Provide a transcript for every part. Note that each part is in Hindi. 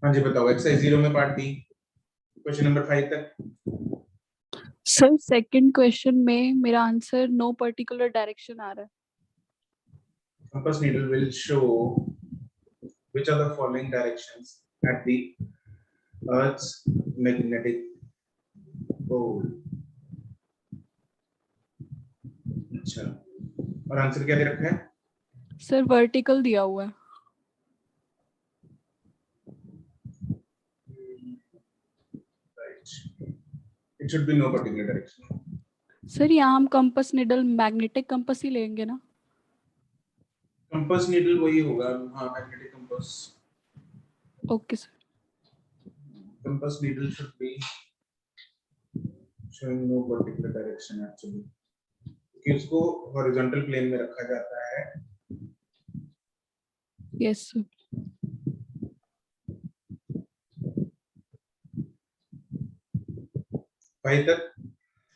हाँ जी बताओ, एक्सरसाइज 0 में पार्ट बी क्वेश्चन नंबर 5 तक। सर सेकंड क्वेश्चन में मेरा आंसर नो पर्टिकुलर डायरेक्शन आ रहा है। Compass needle will show which are the following directions at the Earth's magnetic pole. अच्छा, और आंसर क्या दे रखा है? सर वर्टिकल दिया हुआ है। Right. It should be no particular direction. Sir यहाँ हम कंपास निडल मैग्नेटिक कंपास ही लेंगे ना? कंपास नीडल वही होगा, हाँ magnetic compass. Okay sir. Compass needle should be showing no particular direction actually, क्योंकि उसको हॉरिजॉन्टल प्लेन में रखा जाता है। Yes sir. भाई तक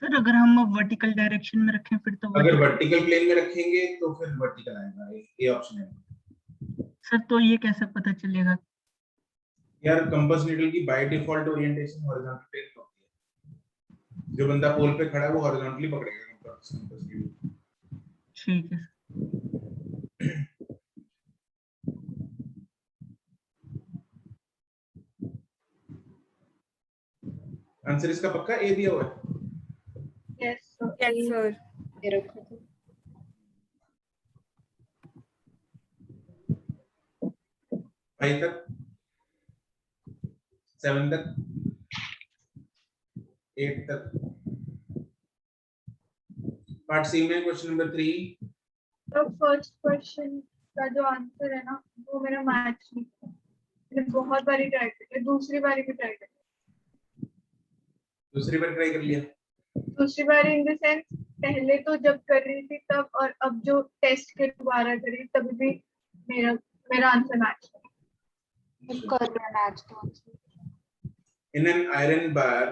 सर अगर हम वर्टिकल डायरेक्शन में रखें फिर तो अगर वर्टिकल प्लेन में रखेंगे तो फिर वर्टिकल आएगा, ये ऑप्शन है। सर तो ये कैसे पता चलेगा? यार कंपास नीडल की by default orientation horizontal plane में होती है। जो बंदा पोल पे खड़ा है वो हॉरिजॉन्टली पकड़ेगा कंपास नीडल। ठीक है। आंसर इसका पक्का ए दिया हुआ है? Yes sir. फाइव तक, 7 तक, 8 तक। पार्ट सी में क्वेश्चन नंबर 3। तो फर्स्ट क्वेश्चन का जो आंसर है ना वो मेरा मैच नहीं था। मैंने बहुत बारी ट्राई किया, दूसरी बारी भी ट्राई किया। दूसरी बार ट्राई कर लिया? दूसरी बार इन द सेंस पहले तो जब कर रही थी तब, और अब जो टेस्ट के दोबारा करी तब भी मेरा आंसर मैच कर रहा मैच तो इन एन आयरन बार,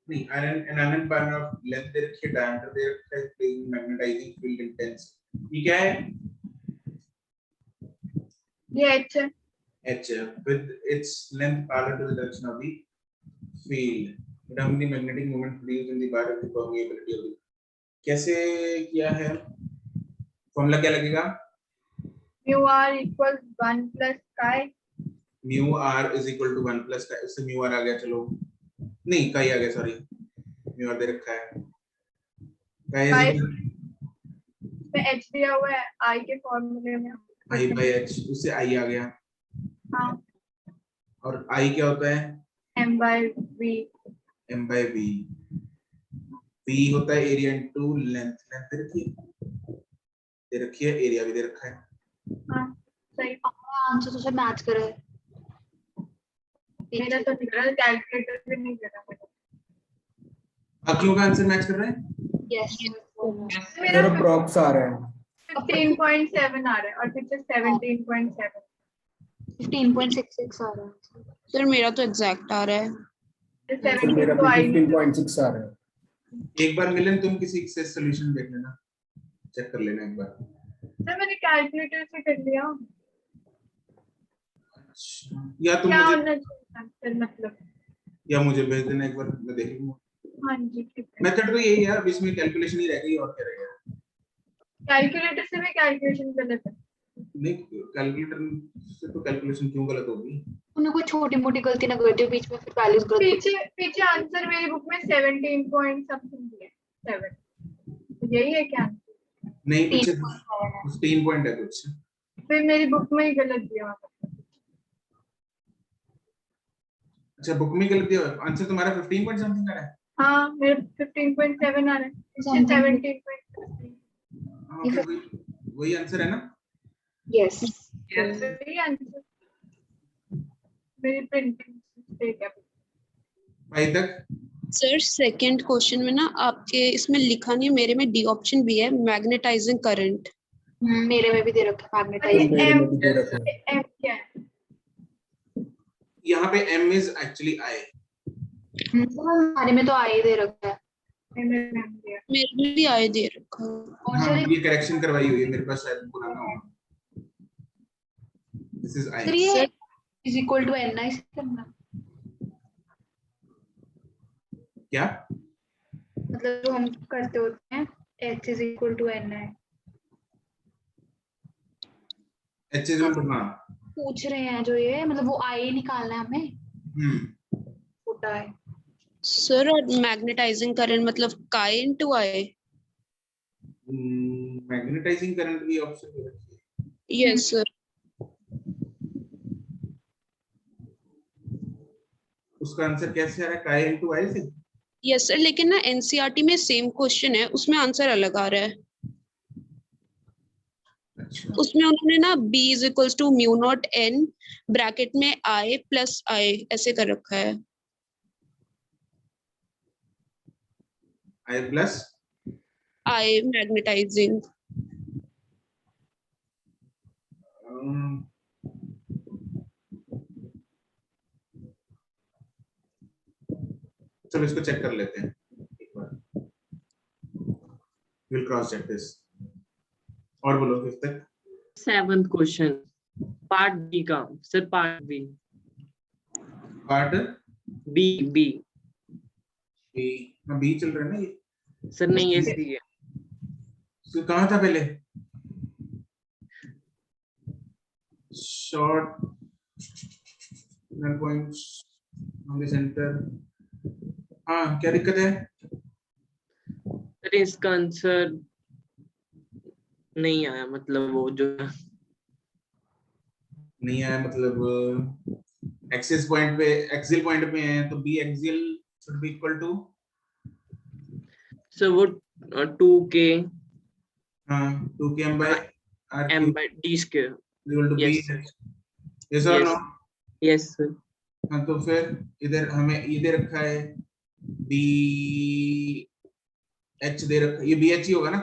नहीं iron iron bar of length दे रखी है, डायमीटर दे रखा है, प्लेइंग मैग्नेटाइजिंग फील्ड इंटेंस। ये क्या है? ये H with its length parallel to the direction of the field. Determine the magnetic moment produced in the bar of the permeability of the. कैसे किया है? फॉर्मूला क्या लगेगा? mu r equals 1 plus chi. mu r is equal to 1 plus chi. इससे mu r आ गया, चलो नहीं chi आ गया, सॉरी mu r दे रखा है। chi में h दिया हुआ है I के फॉर्मूले में, I by h, उससे I आ गया। हाँ। और I क्या होता है? m by v। m by v। v होता है एरिया इनटू लेंथ। लेंथ दे रखी है, एरिया भी दे रखा है। हाँ सही। आंसर तो सब मैच कर रहा है। मेरा तो निकल कैलकुलेटर भी नहीं कर रहा। बाकियों का आंसर मैच कर रहा है? यस मेरा प्रॉक्स आ रहा है 15.7 आ रहा है और पीछे 17.7, 15.66 आ रहा है। सर मेरा तो एग्जैक्ट आ रहा है। तो मेरा 15.6 आ रहा है। एक बार मिलन तुम किसी से सॉल्यूशन देख लेना, चेक कर लेना एक बार। सर मैंने कैलकुलेटर से कर लिया। या तुम क्या मुझे मतलब या मुझे भेज देना एक बार, मैं देख लूंगा। हाँ जी ठीक है। मेथड तो यही है, अब इसमें कैलकुलेशन ही रह गई और क्या रहेगा। कैलकुलेटर से भी कैलकुलेशन गलत है। नहीं, कैलकुलेटर से तो कैलकुलेशन क्यों गलत होगी? उन्हें कोई छोटी मोटी गलती ना कर दे बीच में, फिर वैल्यूज गलत। पीछे आंसर मेरी बुक में 17 पॉइंट समथिंग दिया है, 7 यही है क्या? नहीं, पीछे 15 पॉइंट है कुछ, फिर मेरी बुक में ही गलत दिया। अच्छा बुक में गलत दिया। आंसर तुम्हारा 15 पॉइंट समथिंग आ रहा है। हाँ मेरा 15.7 आ रहा है, 17.3। हाँ वही आंसर है ना? यस वही आंसर। मेरी प्रिंटिंग मिस्टेक है। भाई तक सर सेकंड क्वेश्चन में ना आपके इसमें लिखा नहीं है, मेरे में डी ऑप्शन भी है, मैग्नेटाइजिंग करंट। मेरे में भी दे रखा है मैग्नेटाइजिंग। एम क्या है? यहाँ पे m is actually I। हमारे में तो आई दे रखा है। मेरे में भी आई दे रखा है। हाँ ये करेक्शन करवाई हुई है मेरे पास, शायद पुराना होगा। This is I। Sir is equal to N I से करना, क्या? मतलब जो हम करते होते हैं H is equal to N I, H is two, हाँ। पूछ रहे हैं जो ये, मतलब वो आई निकालना है हमें, हम्म। छोटा है। सर और मैग्नेटाइजिंग करंट मतलब काई इनटू आई। मैग्नेटाइजिंग करंट भी ऑप्शन में रखिए। Yes sir. उसका आंसर कैसे आ रहा है? काई इनटू आई से? यस सर, लेकिन ना एनसीईआरटी में सेम क्वेश्चन है, उसमें आंसर अलग आ रहा है। अच्छा। उसमें उन्होंने ना B is equals to mu naught N bracket में I प्लस I ऐसे कर रखा है। I plus I magnetising. चलो इसको चेक कर लेते हैं एक बार, विल क्रॉस चेक दिस। और बोलो फिर तक। 7th क्वेश्चन पार्ट बी का sir, part B part B B B, हाँ बी चल रहा है ना ये। सर, नहीं ये सी है। तो कहाँ था पहले? Short points on the centre. हाँ, क्या दिक्कत है? सर इसका आंसर नहीं आया, मतलब वो जो नहीं आया मतलब एक्सिस पॉइंट पे, एक्सियल पॉइंट पे है, तो B axial should be equal to, sir वो 2k हाँ 2km by r m cube by d square। equal to b। Yes sir, yes or no? yes sir। हाँ, तो फिर इधर हमें ये दे रखा है बी एच दे रखा है, ये बी एच ही होगा ना?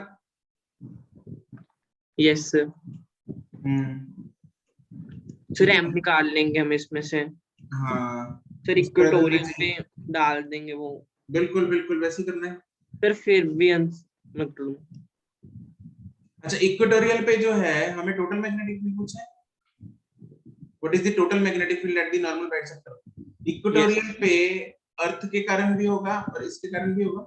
yes sir। फिर ठीक है। m निकाल लेंगे हम इसमें से, हाँ फिर उस तरह इक्वेटोरियल करना पे चाहिए। डाल देंगे वो, बिल्कुल बिल्कुल वैसे ही करना है। फिर भी मतलब अच्छा, इक्वेटोरियल पे जो है हमें टोटल मैग्नेटिक फील्ड पूछा है। What is the total magnetic field at the normal right sector? Equatorial पे अर्थ के कारण भी होगा और इसके कारण भी होगा।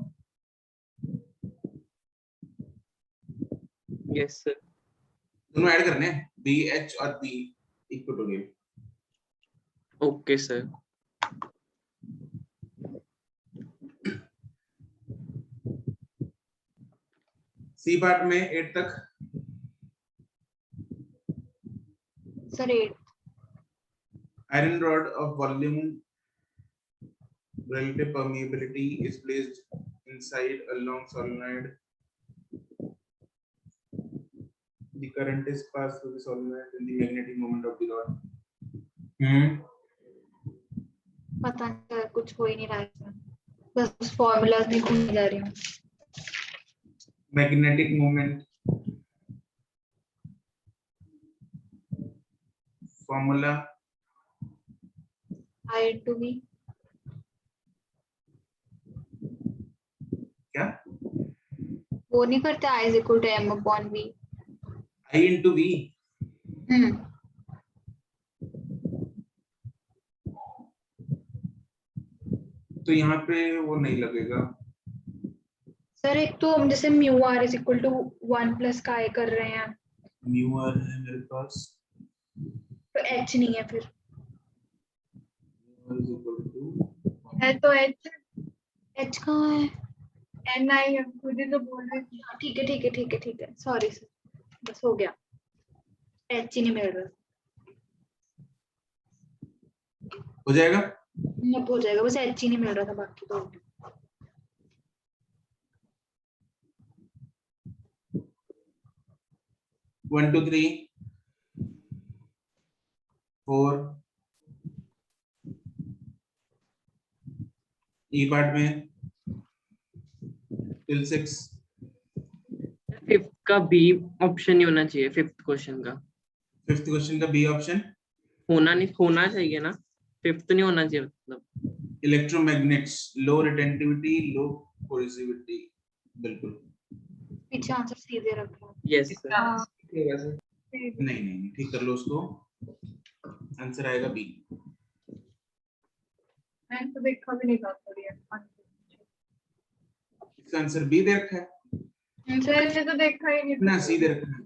Yes sir. दोनों ऐड करने हैं, बी एच और B equatorial. Okay sir. C part में 8 तक। Sir 8 Iron rod of volume relative permeability is placed inside a long solenoid. The current is passed through the solenoid in the magnetic moment of the rod. पता नहीं सर, कुछ हो ही नहीं रहा है इसमें, बस फॉर्मूलाज नहीं भूल जा रही हूँ। Magnetic moment formula I into V, क्या? वो नहीं करते I is equal to M upon V। I into V। तो यहाँ पे वो नहीं लगेगा। सर एक तो हम जैसे mu r is equal to 1 plus का कर रहे हैं, म्यू आर है मेरे पास, तो एच नहीं है फिर। is equal to है तो एच, एच कहाँ है? एन आई हम खुद ही तो बोल रहे थे। ठीक है ठीक है ठीक है ठीक है, सॉरी सर, बस हो गया, एच ही नहीं मिल रहा। हो जाएगा। अब हो जाएगा, बस एच ही नहीं मिल रहा था, बाकी तो हो गया। 1 2 3 4 ई पार्ट में टिल 6। फिफ्थ का बी ऑप्शन नहीं होना चाहिए, फिफ्थ क्वेश्चन का। फिफ्थ क्वेश्चन का बी ऑप्शन होना चाहिए ना, फिफ्थ नहीं होना चाहिए मतलब। इलेक्ट्रोमैग्नेट्स, लो रिटेंटिविटी, लो कोहेसिविटी। बिल्कुल पीछे आंसर सीधे रखा। Yes sir. नहीं नहीं ठीक कर लो उसको। आंसर आएगा बी। मैंने तो देखा भी नहीं था सॉरी। इसका आंसर बी दे रखा है मैंने तो देखा ही नहीं ना, सी दे रखा है।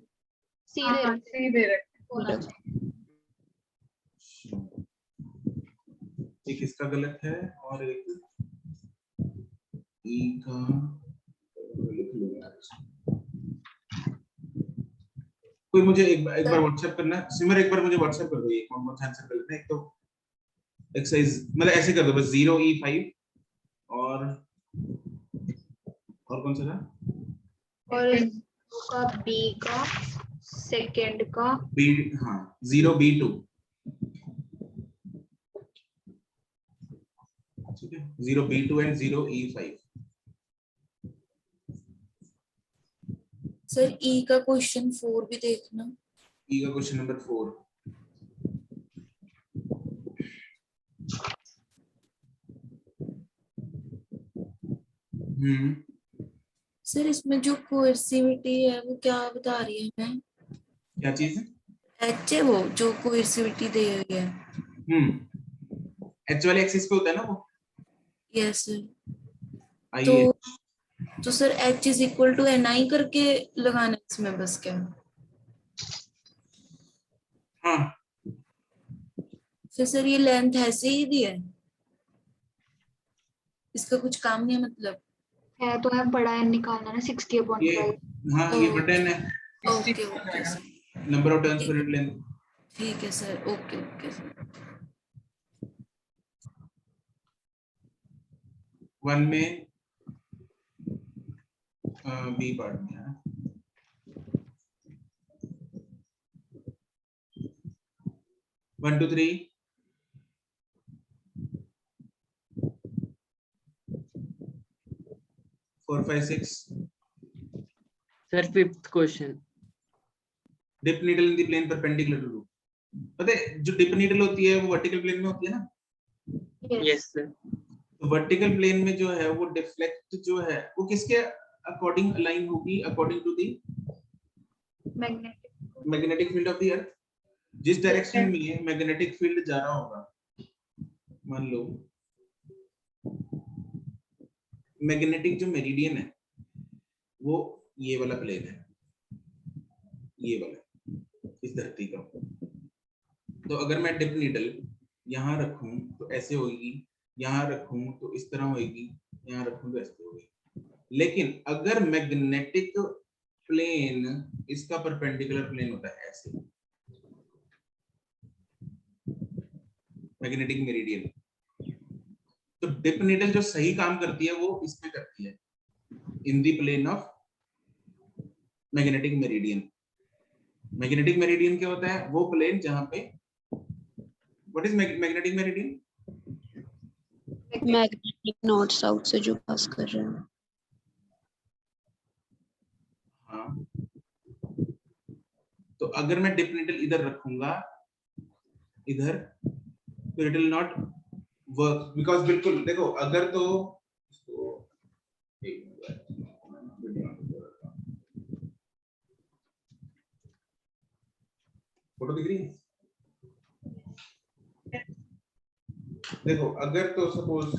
सीधे सीधे रखे। होना चाहिए। एक इसका गलत है और एक ई का लिख लूंगा। कोई मुझे एक बार व्हाट्सएप करना, सिमर एक बार मुझे व्हाट्सएप कर दो ये कौन सा आंसर गलत है। एक तो एक्सरसाइज मतलब ऐसे कर दो बस 0E5 और कौन सा था? और का बी का सेकंड का बी, हाँ 0B2 ठीक है, 0B2 एंड 0E5। सर ई का क्वेश्चन 4 भी देखना। ई का क्वेश्चन नंबर 4 सर इसमें जो कोएर्सिविटी है वो क्या बता रही है हमें? क्या चीज है? एच है वो जो कोएर्सिविटी दे रही है। एच वाले एक्सिस पे होता है ना वो। Yes sir. आइए तो sir H is equal to NI करके लगाना है इसमें बस क्या? हाँ फिर सर ये लेंथ ऐसे ही दी है, इसका कुछ काम नहीं है मतलब? है तो है बड़ा एन निकालना ना 60/12। ये, हाँ ये बटन है okay okay sir, number of turns per unit length. ठीक है सर। Okay okay sir. 1 में बी पार्ट में है 1 2 3 4 5 6 sir fifth question dip needle in the plane perpendicular to route. पता है जो डिप नीडल होती है वो वर्टिकल प्लेन में होती है ना। Yes sir. तो वर्टिकल प्लेन में जो है वो डिफ्लेक्ट जो है वो किसके अकॉर्डिंग अलाइन होगी? According to the magnetic field of the earth. जिस डायरेक्शन में मैग्नेटिक फील्ड जा रहा होगा, मान लो मैग्नेटिक जो मेरिडियन है वो ये वाला प्लेन है, ये वाला इस धरती का। तो अगर मैं डिप नीडल यहाँ रखूं तो ऐसे होगी, यहाँ रखूं तो इस तरह होगी, यहाँ रखूं तो ऐसे होगी। लेकिन अगर मैग्नेटिक प्लेन इसका परपेंडिकुलर प्लेन होता है ऐसे, मैग्नेटिक मेरिडियन, तो डिप नीडल जो सही काम करती है वो इसमें करती है, in the plane of magnetic meridian. Magnetic meridian क्या होता है? वो प्लेन जहां पे, what is magnetic meridian? Magnetic north south से जो पास कर रहे हैं। हाँ, तो अगर मैं डिप नीडल इधर रखूंगा इधर, तो it will not work because, बिल्कुल देखो अगर तो फोटो दिख रही है? देखो अगर तो सपोज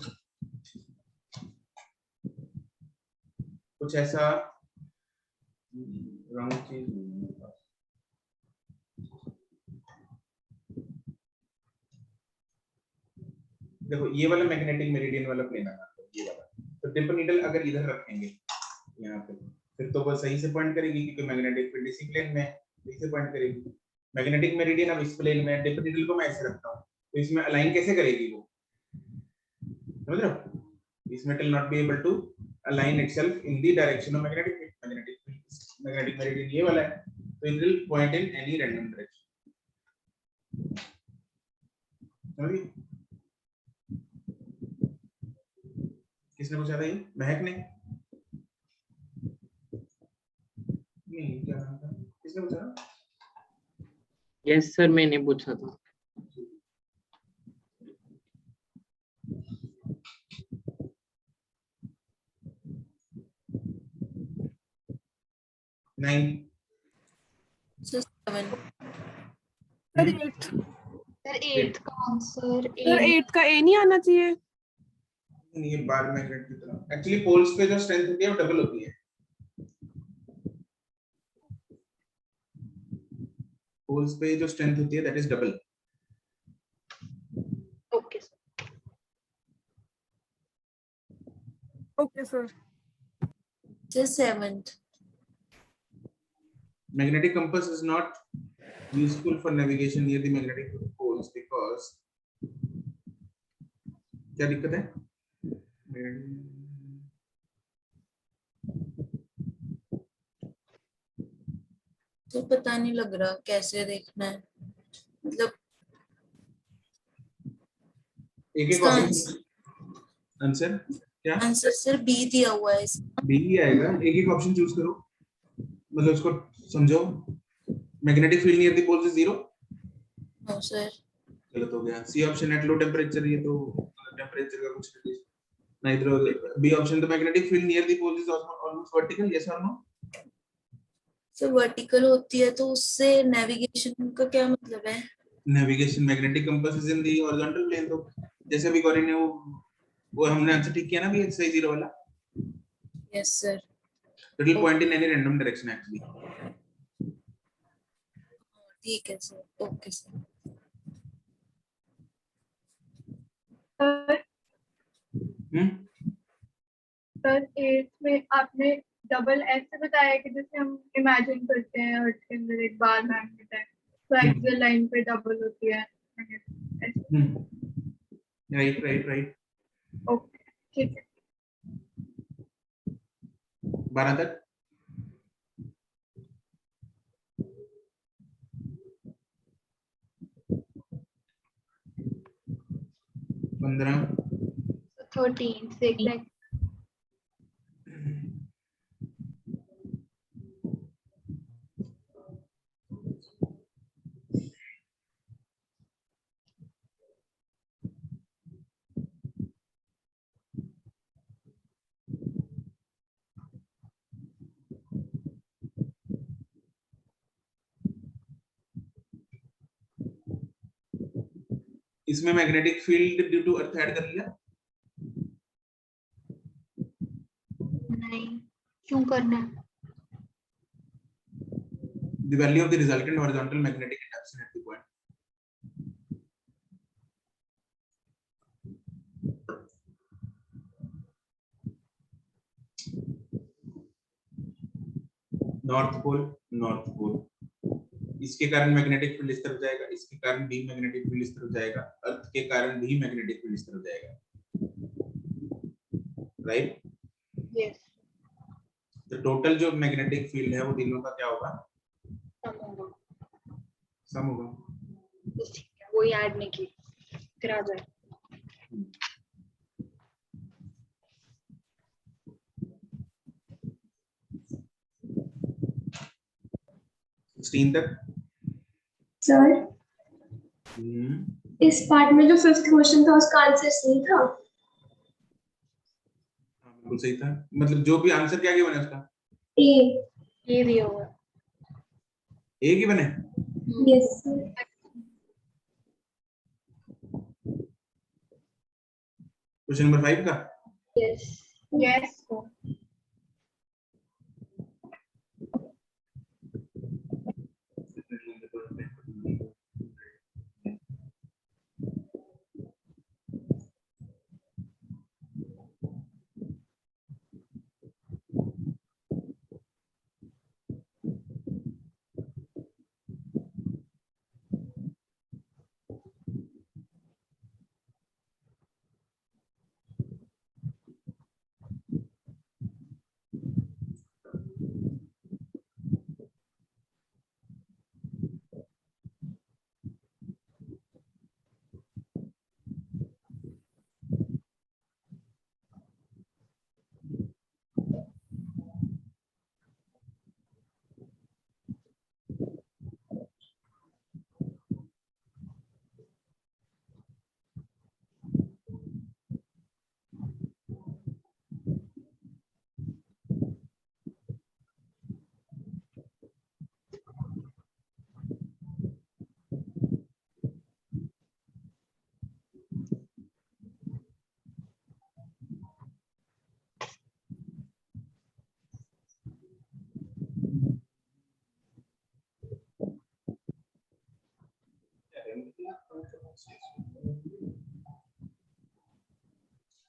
कुछ ऐसा रंग चीज देखो ये वाला मैग्नेटिक मेरिडियन वाला प्लेन है, ये वाला। तो डिप नीडल अगर इधर रखेंगे यहाँ पे, फिर तो वो सही से पॉइंट करेगी क्योंकि मैग्नेटिक फील्ड इसी प्लेन में सही से पॉइंट करेगी। मैग्नेटिक मेरिडियन अब इस प्लेन में, डिप नीडल को मैं ऐसे रखता हूँ तो इसमें अलाइन कैसे करेगी वो? समझ रहे हो? इसमें will not be able to align itself in the direction of magnetic field. Magnetic meridian ये वाला है, तो it will point in any random direction. समझिए? किसने पूछा था ये? महक ने? नहीं, क्या नाम था? किसने पूछा था? यस सर मैंने पूछा था। सर 7। सर 8 सर 8th का आंसर सर 8 का ए नहीं आना चाहिए। ये बार मैग्नेट की तरह एक्चुअली पोल्स पे जो स्ट्रेंथ होती है वो डबल होती है। पोल्स पे जो स्ट्रेंथ होती है that is double. Okay sir. Okay sir. Sir 7th। Magnetic compass is not useful for navigation near the magnetic poles because क्या दिक्कत है? तो पता नहीं लग रहा कैसे देखना है, मतलब एक एक इसका ऑप्शन आंसर क्या? आंसर सर बी दिया हुआ है इसका। बी ही आएगा। एक एक ऑप्शन चूज करो, मतलब इसको समझो। Magnetic field near the poles is 0। No sir. गलत हो गया। C option at low temperature, ये तो टेम्परेचर का कुछ नहीं। इधर B option the magnetic field near the poles is almost vertical, yes और नो? सर वर्टिकल होती है तो उससे नेविगेशन का क्या मतलब है? Navigation magnetic compass is in the horizontal plane, तो जैसे अभी गौरी ने वो हमने आंसर ठीक किया ना भी, सही 0 वाला। Yes sir. It will point in any random direction actually. ठीक है sir, okay sir. Sir 8th में आपने डबल ऐसे बताया कि जैसे हम इमेजिन करते हैं अर्थ के अंदर एक बार मैग्नेट है तो एक्सियल लाइन पे डबल होती है। Right right right. ओके ठीक है। 12 तक। पंद्रह 13th एग्जैक्ट। इसमें magnetic field due to earth add कर लिया? नहीं, क्यों करना है? The value of the resultant horizontal magnetic induction at the point. North pole, इसके कारण मैग्नेटिक फील्ड इस तरफ जाएगा, इसके कारण भी मैग्नेटिक फील्ड इस तरफ जाएगा, अर्थ के कारण भी मैग्नेटिक फील्ड इस तरफ जाएगा, राइट? यस। तो टोटल जो मैग्नेटिक फील्ड है वो तीनों का क्या होगा? सम होगा। ठीक है, वही ऐड नहीं की, फिर आ जाए। तक। सर इस पार्ट में जो 5th क्वेश्चन था उसका आंसर सही था? बिल्कुल सही था। मतलब जो भी आंसर क्या बने उसका? ए दिया हुआ। एक ही बने? Yes sir. क्वेश्चन नंबर 5 का? Yes yes.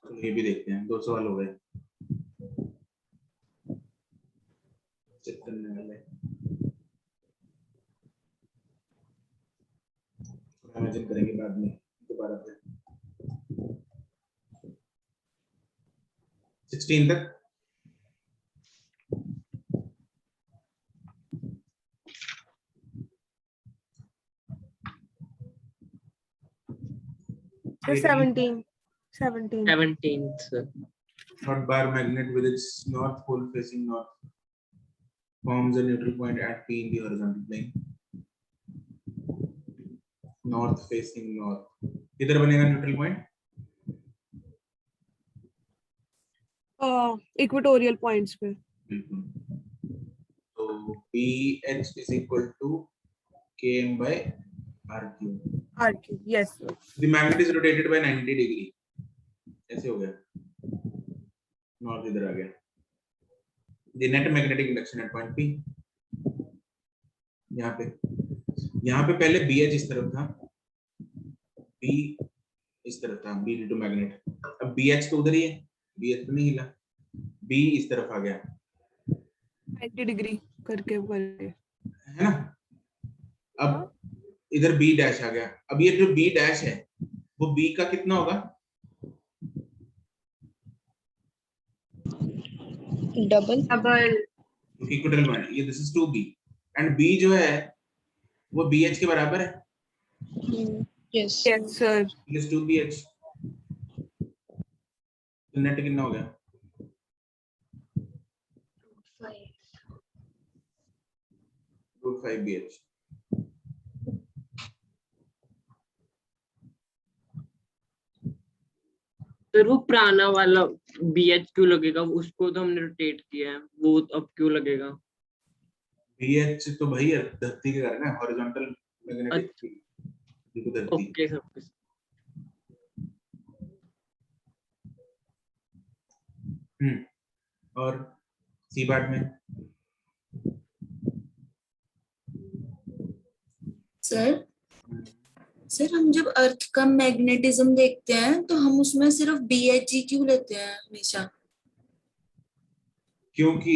तो ये भी देखते हैं, 2 सवाल हो गए। चेक करने वाले इमेजिन करेंगे बाद में दोबारा से। 16 तक Sir, 17. 17. 17th, sir. Not bar magnet with its north pole facing north forms a neutral point at P in the horizontal plane. North facing north. किधर बनेगा neutral point? Equatorial points पे. बिल्कुल। तो BH is equal to KM by RQ. RQ. Yes, sir. The magnet is rotated by 90 degree. ऐसे हो गया। नॉर्थ इधर आ गया। The net magnetic induction at point P. यहाँ पे पहले BH इस तरफ था, B इस तरफ था, B due to magnet। अब BH तो उधर ही है, BH तो नहीं हिला, B इस तरफ आ गया, 90 डिग्री करके है ना। अब इधर B डैश आ गया। अब ये जो B डैश है वो B का कितना होगा? Double equatorial point. ये this is 2B and B जो है वो BH के बराबर है। Yes sir. It is 2BH। तो नेट कितना हो गया? 5BH। सर वो पुराना वाला BH क्यों लगेगा? उसको तो हमने रोटेट किया है, वो अब क्यों लगेगा? BH तो भाई धरती के कारण है, हॉरिजॉन्टल मैग्नेटिक धरती। Okay sir. और सी बार में सर हम जब अर्थ का मैग्नेटिज्म देखते हैं तो हम उसमें सिर्फ BH क्यों लेते हैं हमेशा? क्योंकि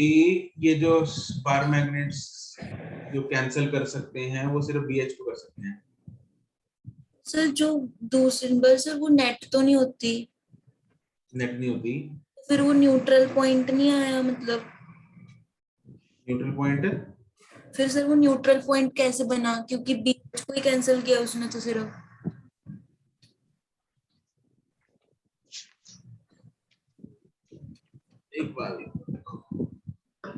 ये जो बार मैग्नेट्स जो कैंसिल कर सकते हैं वो सिर्फ BH को कर सकते हैं। सर जो दो सिंबल सर वो नेट तो नहीं होती? नेट नहीं होती। फिर वो न्यूट्रल पॉइंट नहीं आया मतलब? न्यूट्रल पॉइंट फिर सर वो न्यूट्रल पॉइंट कैसे बना? क्योंकि BH को ही कैंसिल किया उसने तो सिर्फ। एक बार देखो,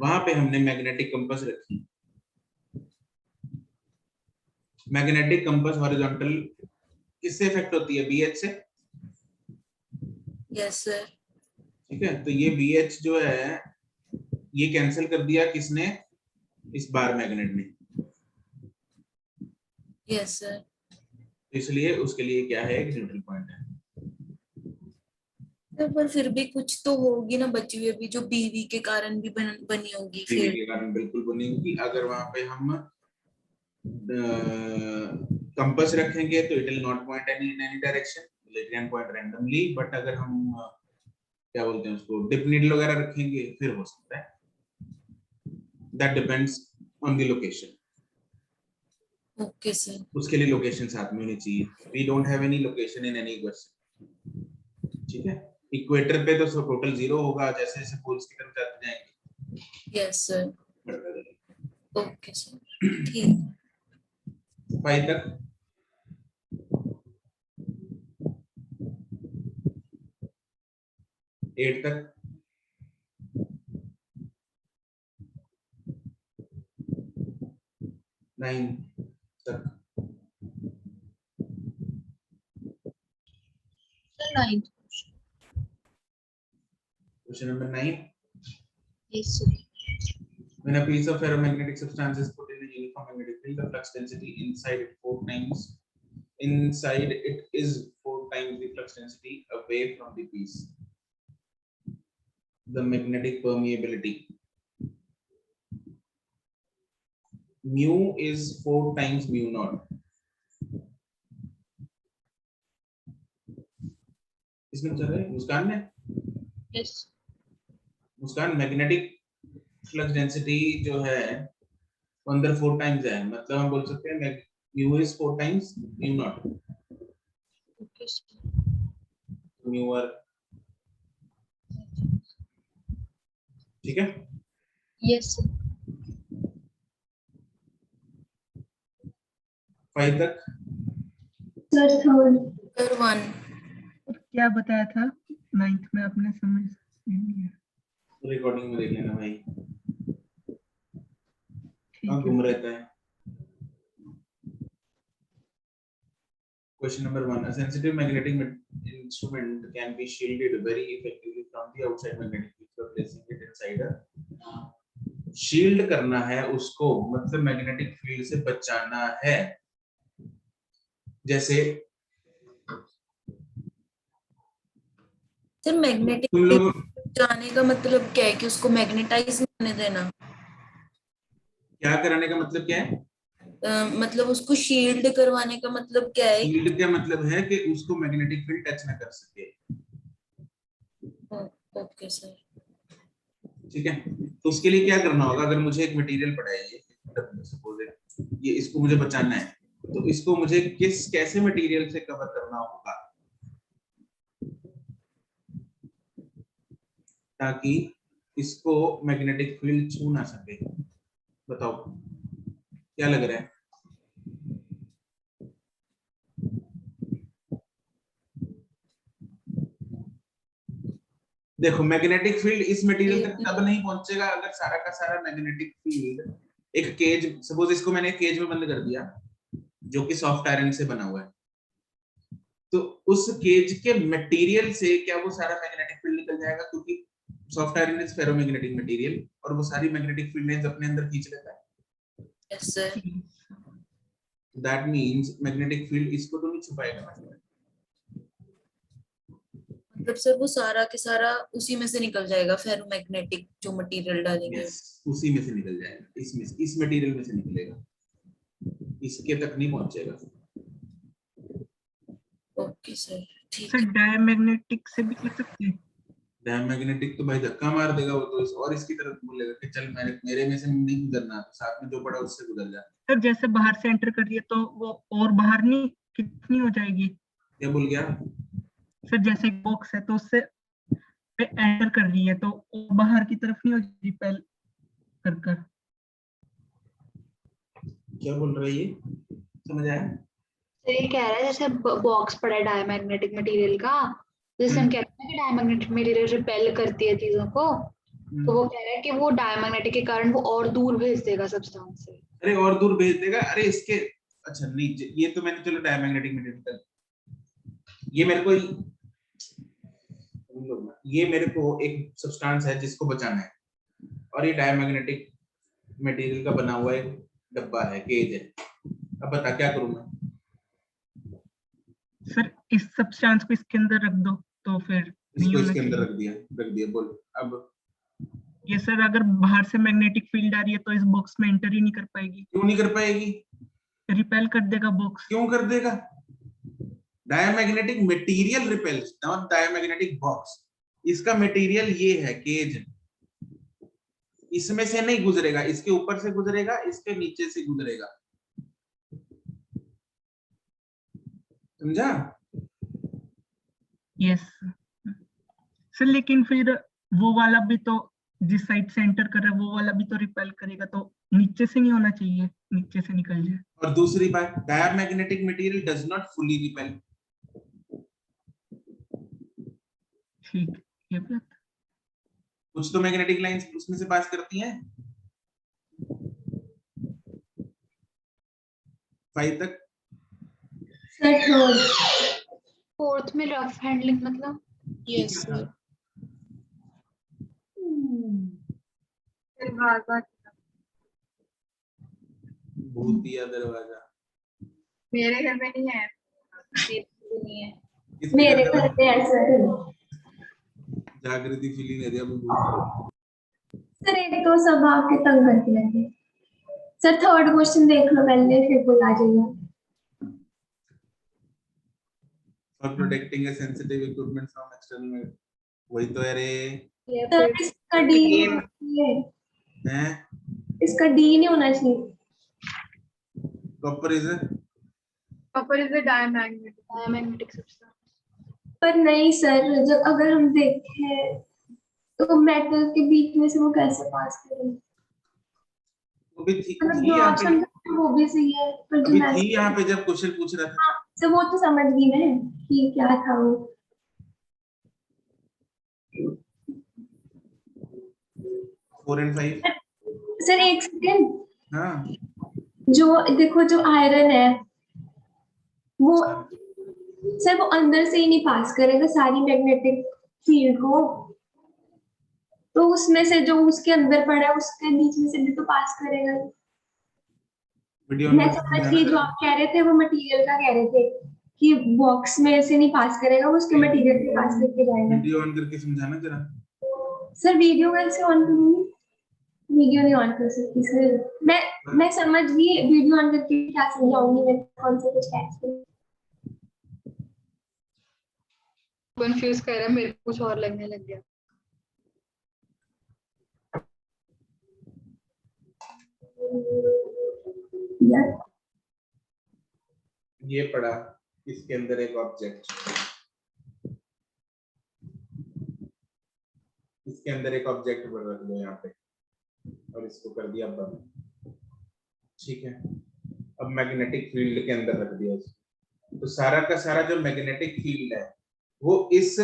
वहां पे हमने मैग्नेटिक कंपास रखी। मैग्नेटिक कंपास हॉरिजॉन्टल किससे इफेक्ट होती है? BH से। Yes sir. ठीक है, तो ये BH जो है ये कैंसिल कर दिया किसने? इस बार मैग्नेट ने। Yes sir. इसलिए उसके लिए क्या है? एक न्यूट्रल पॉइंट है। पर फिर भी कुछ तो होगी ना बची हुई अभी, जो BV के कारण भी बनी होगी। BV के कारण बिल्कुल बनेगी। अगर वहां पे हम कंपास रखेंगे तो it will not point in any direction, it can point randomly. But अगर हम क्या बोलते हैं उसको, डिप नीडल वगैरह रखेंगे फिर हो सकता है। That depends on the location. Okay sir. उसके लिए लोकेशन साथ में होनी चाहिए। We don't have any location in any question. ठीक है, इक्वेटर पे तो टोटल 0 होगा, जैसे जैसे पोल्स की तरफ जाते जाएंगे। Yes sir. ओके सर, ठीक। 5 तक 8 तक 9 तक 9. Question number 9. Yes, sir. When a piece of ferromagnetic substance is put in a uniform magnetic field, the flux density inside it is 4 times the flux density away from the piece. The magnetic permeability mu is 4 times mu naught. किसने पूछा था? मुस्कान ने? यस मुस्कान, मैग्नेटिक फ्लक्स डेंसिटी जो है वो अंदर 4 टाइम्स है, मतलब हम बोल सकते हैं mu is 4 times mu naught, okay mu r, ठीक है? यस 5 तक सर थर्ड सर 1 क्या बताया था 9th में आपने? समझ नहीं लिया। रिकॉर्डिंग में देख लेना भाई, ठीक कहाँ है घूम रहता है। Question number 1. A sensitive magnetic instrument can be shielded very effectively from the outside magnetic field by placing it inside a shield करना है उसको, मतलब मैग्नेटिक फील्ड से बचाना है। जैसे सर मैग्नेटिक तुम लोग जाने का मतलब क्या है कि उसको मैग्नेटाइज होने देना? क्या कराने का मतलब क्या है? मतलब उसको शील्ड करवाने का मतलब क्या है? शील्ड का मतलब है कि उसको मैग्नेटिक फील्ड टच ना कर सके। ओके सर ठीक है, तो उसके लिए क्या करना होगा? अगर मुझे एक मटेरियल पड़ा है, ये सपोज ये इसको मुझे बचाना है, तो इसको मुझे कैसे मटेरियल से कवर करना होगा ताकि इसको मैग्नेटिक फील्ड छू ना सके? बताओ क्या लग रहा है? देखो, मैग्नेटिक फील्ड इस मटेरियल तक तब नहीं पहुंचेगा अगर सारा का सारा मैग्नेटिक फील्ड एक केज, सपोज इसको मैंने केज में बंद कर दिया जो कि सॉफ्ट आयरन से बना हुआ है, तो उस केज के मटेरियल से क्या वो सारा मैग्नेटिक फील्ड निकल जाएगा? क्योंकि soft iron is ferromagnetic material और वो सारी मैग्नेटिक फील्ड लाइंस अपने अंदर खींच लेता है। Yes sir that means magnetic field इसको तो नहीं छुपाएगा, मतलब सर वो सारा के सारा उसी में से निकल जाएगा, फेरोमैग्नेटिक जो मटेरियल डालेंगे। yes, उसी में से निकल जाएगा, इसमें इस मटेरियल में से निकलेगा, इसके तक नहीं पहुंचेगा। ओके सर ठीक सर डायमैग्नेटिक से भी कर सकते हैं? डायमैग्नेटिक तो भाई धक्का मार देगा वो तो, और इसकी तरफ बोलेगा कि चल मेरे में से नहीं गुजरना, साथ में जो पड़ा उससे गुजर जा। सर जैसे बाहर से एंटर कर रही है तो वो और बाहर नहीं कितनी हो जाएगी? क्या बोल गया? सर जैसे एक बॉक्स है तो उससे पे एंटर कर रही है तो वो बाहर की तरफ नहीं हो जाएगी रिपेल कर कर? क्या बोल रहा है ये, समझ आया? तो ये कह रहा है जैसे बॉक्स पड़ा है डायमैग्नेटिक मटेरियल का, जैसे हम कहते हैं कि डायमैग्नेटिक मटेरियल रिपेल करती है चीजों को, तो वो कह रहा है कि वो डायमैग्नेटिक के कारण वो और दूर भेज देगा सब्सटेंस से। अरे और दूर भेज देगा? अरे इसके, अच्छा नहीं, ये तो मैंने चलो डायमैग्नेटिक मटेरियल, ये मेरे को एक सब्सटेंस है जिसको बचाना है, और ये डायमैग्नेटिक मटेरियल का बना हुआ एक डब्बा है, केज है। अब बता क्या करूं मैं? सर इस सब्सटेंस को इसके अंदर रख दो तो फिर नहीं इसको होना इसके अंदर चाहिए। रख दिया बोल। अब ये सर अगर बाहर से मैग्नेटिक फील्ड आ रही है तो इस बॉक्स में एंटर ही नहीं कर पाएगी। क्यों नहीं कर पाएगी? रिपेल कर देगा बॉक्स। क्यों कर देगा? Diamagnetic material repels, not diamagnetic box. इसका मटेरियल ये है केज, इसमें से नहीं गुजरेगा, इसके ऊपर से गुजरेगा, इसके नीचे से गुजरेगा, समझा? यस सर, लेकिन फिर वो वाला भी तो जिस साइड से एंटर कर रहा है वो वाला भी तो रिपेल करेगा, तो नीचे से नहीं होना चाहिए, नीचे से निकल जाए। और दूसरी बात, diamagnetic material does not fully repel. ठीक, ये बात कुछ तो मैग्नेटिक लाइंस उसमें से पास करती हैं। 5 तक सर थर्ड फोर्थ में रफ हैंडलिंग मतलब? यस सर दरवाजा, भूत दिया दरवाजा। मेरे घर में नहीं है। नहीं है। किसके मेरे घर घर पे है सर। जागृति फीलिंग है दिया भूत। सर एक तो सब आपके तंग करते लगे। सर थर्ड क्वेश्चन देख लो पहले, फिर बुला जाइए। और protecting A sensitive equipment from external, वही तो है रे। सर इसका डी हैं इसका डी नहीं होना चाहिए। Copper is Copper is a diamagnetic. Diamagnetic substance. पर नहीं सर, जब अगर हम देखें तो मेटल के बीच में से वो कैसे पास करेंगे? वो भी थी मतलब थी जो यहाँ आप पे, समझ वो भी सही है, पर जो अभी मैं थी यहाँ पे जब क्वेश्चन पूछ रहा था। तो वो तो समझ गई मैं कि क्या था वो। 4 and 5। सर एक सेकेंड, हाँ जो देखो जो आयरन है वो सर वो अंदर से ही नहीं पास करेगा सारी मैग्नेटिक फील्ड को, तो उसमें से जो उसके अंदर पड़ा है उसके बीच में से भी तो पास करेगा। वीडियो मैं समझ गई, जो आप कह रहे थे वो मटेरियल का कह रहे थे कि बॉक्स में से नहीं पास करेगा, वो उसके मटेरियल के पास करके जाएगा। वीडियो ऑन करके समझाना जरा। सर वीडियो कैसे ऑन करूंगी? वीडियो नहीं ऑन कर सकती सर। मैं समझ गई, वीडियो ऑन करके क्या समझाऊंगी मैं, कौन से कुछ कैच करूं? कंफ्यूज कर रहा है, मेरे को कुछ और लगने लग गया। यार ये पड़ा, इसके अंदर एक ऑब्जेक्ट, इसके अंदर एक ऑब्जेक्ट रख दो यहाँ पे और इसको कर दिया बंद, ठीक है। अब मैग्नेटिक फील्ड के अंदर रख दिया इसको, तो सारा का सारा जो मैग्नेटिक फील्ड है वो इस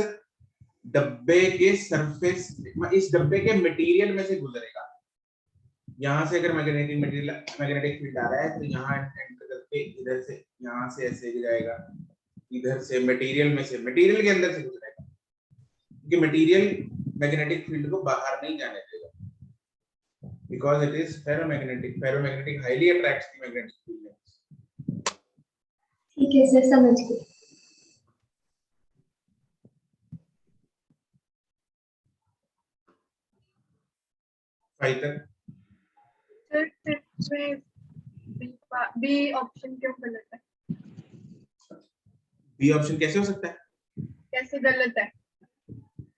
डब्बे के सरफेस, इस डब्बे के मटेरियल में से गुजरेगा। यहाँ से अगर मैग्नेटिक फील्ड आ रहा है तो यहाँ एंटर करके इधर से, यहाँ से ऐसे जाएगा, इधर से मटेरियल में से, मटेरियल के अंदर से गुजरेगा, क्योंकि मटेरियल मैग्नेटिक फील्ड को बाहर नहीं जाने देगा, because it is ferromagnetic. Ferromagnetic highly attracts the magnetic field. ठीक है सर, समझ गई। फाइव तक सर बी ऑप्शन क्यों गलत है? बी ऑप्शन कैसे हो सकता है? कैसे गलत है?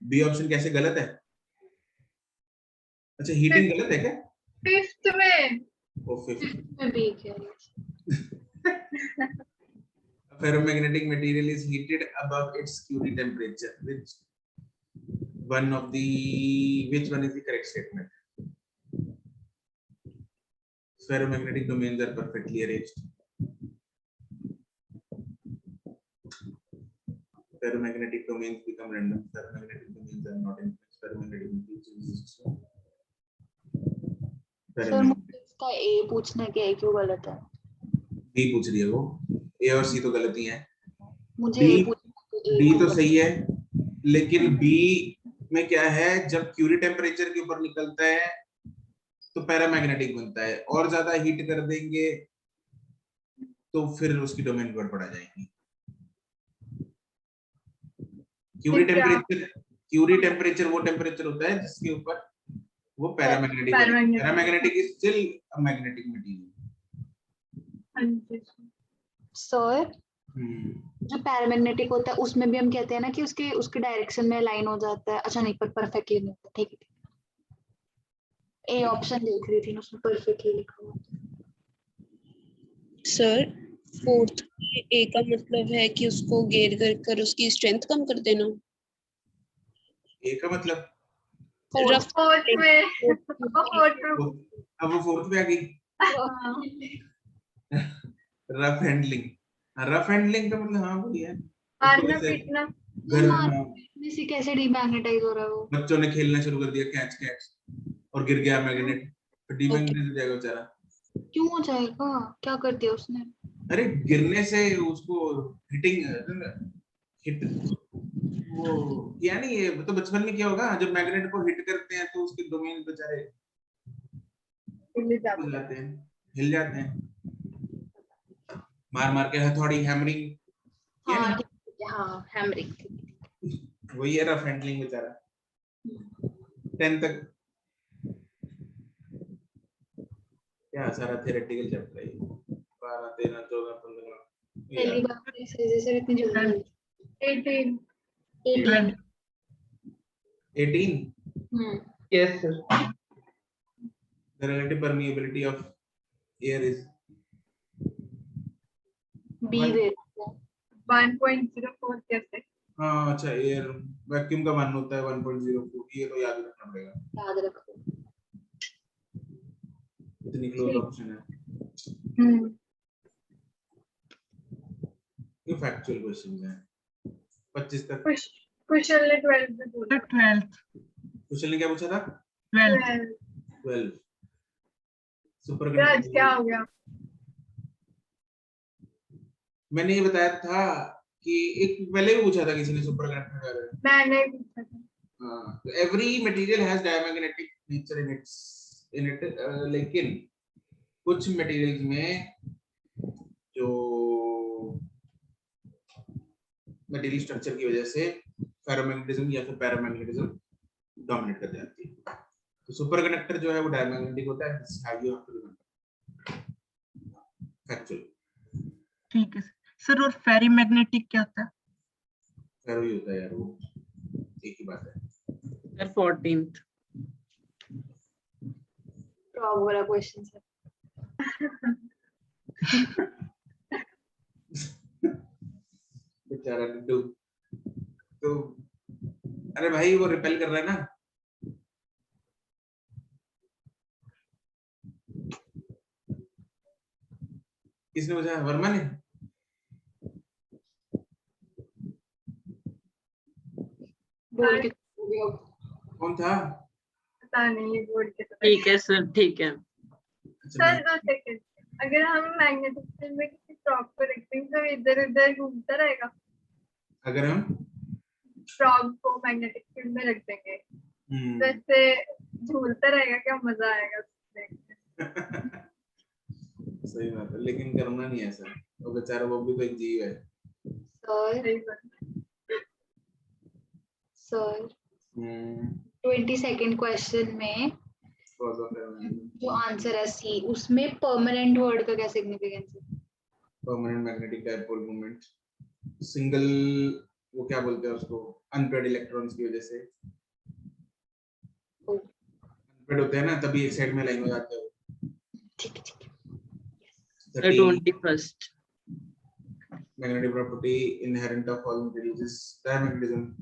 बी ऑप्शन कैसे गलत है? अच्छा हीटिंग गलत है क्या? फिफ्थ में ओ फिफ्थ मैं भी कह रही हूँ। ferromagnetic material is heated above its Curie temperature. Which one is the correct statement? Ferromagnetic domains are perfectly arranged. Ferromagnetic domains become random. Ferromagnetic domains are not influenced. Ferromagnetic materials exist. Sir मुझे इसका ए पूछना है कि ए क्यों गलत है? बी पूछ रही है वो, ए और सी तो गलत ही है। मुझे ए पूछना है कि ए बी क्यों तो गलत सही है, लेकिन बी में क्या है, जब क्यूरी टेम्परेचर के ऊपर निकलता है तो पैरामैग्नेटिक बनता है, और ज्यादा हीट कर देंगे तो फिर उसकी डोमेन गड़बड़ा जाएगी। क्यूरी टेम्परेचर वो टेम्परेचर होता है जिसके ऊपर वो paramagnetic, paramagnetic is still a magnetic material. Sir जो पैरामैग्नेटिक होता है उसमें भी हम कहते हैं ना कि उसके डायरेक्शन में लाइन हो जाता है। अच्छा नहीं, पर परफेक्टली नहीं होता। ठीक है, ए ऑप्शन देख रही थी, उसमें परफेक्टली लिखा हुआ। सर फोर्थ ए का मतलब है कि उसको गेयर कर उसकी स्ट्रेंथ कम कर देना। ए का मतलब फोर्थ में अब वो फोर्थ में आ गई। रफ हैंडलिंग, रफ हैंडलिंग का मतलब हाँ वही है, मारना पीटना। में से कैसे डीमैग्नेटाइज हो रहा है वो? बच्चों ने खेलना शुरू कर दिया कैच कैच और गिर गया मैग्नेट, फिर डीमैग्नेटाइज हो जाएगा बेचारा। क्यों हो जाएगा? क्या कर दिया उसने? अरे गिरने से उसको हिट वो किया नहीं, ये तो बचपन में क्या होगा, जब मैग्नेट को हिट करते हैं तो उसके डोमेन बेचारे हिल जाते हैं, मार मार के हथौड़ी हैमरिंग। हाँ हैमरिंग, वही है रफ हैंडलिंग बेचारा। 10 तक क्या सारा थ्योरेटिकल चैप्टर है, 12 13 14 15 पहली बार इतनी जल्दी 18. 18. 18. Yes, sir. The relative permeability of air is B दे 1.04 कैसे? हाँ अच्छा, एयर वैक्यूम का मान होता है 1.04, ये तो याद रखना पड़ेगा, याद रखो। इतनी क्लोज ऑप्शन है। ये फैक्चुअल क्वेश्चंस हैं। 25 तक कुशल ने 12 में बोला। 12th कुशल ने क्या पूछा था? 12th 12 सुपर राज क्या हो गया? मैंने ये बताया था कि एक पहले भी पूछा था किसी ने सुपर कंडक्टर के बारे में। मैंने पूछा था। हाँ, तो every material has diamagnetic nature in it, लेकिन कुछ मटेरियल्स में जो मटेरियल स्ट्रक्चर की वजह से फेरोमैग्नेटिज्म या फिर पैरामैग्नेटिज्म डोमिनेट कर जाती है। तो सुपर कंडक्टर जो है वो डायमैग्नेटिक होता है, फैक्चुअल। ठीक है सर। और फेरी मैग्नेटिक क्या होता है? फेरो ही होता है यार, वो एक ही बात है। सर 14th प्रॉब वाला क्वेश्चन सर। बेचारा डुडू। तो अरे भाई वो रिपेल कर रहा है ना। किसने पूछा? वर्मा ने। बोल के कौन था? पता नहीं, बोल के तो। ठीक है सर, ठीक है। सर 2 सेकंड, अगर हम मैग्नेटिक फील्ड में किसी फ्रॉग को रखते हैं तो इधर उधर घूमता रहेगा। अगर हम फ्रॉग को मैग्नेटिक फील्ड में रख देंगे वैसे झूलता रहेगा, क्या मजा आएगा उसमें। सही बात है, लेकिन करना नहीं है सर, वो बेचारा वो भी तो एक जीव है। सर 22nd क्वेश्चन में जो आंसर है सी, उसमें परमानेंट वर्ड का क्या सिग्निफिकेंस है? Permanent magnetic dipole moment, single, वो क्या बोलते हैं उसको, अनपेड इलेक्ट्रॉन्स की वजह से। अनपेड होते हैं ना, तभी एक साइड में लाइन हो जाते हैं। ठीक है ठीक है। 21st magnetic property inherent of all materials is diamagnetism.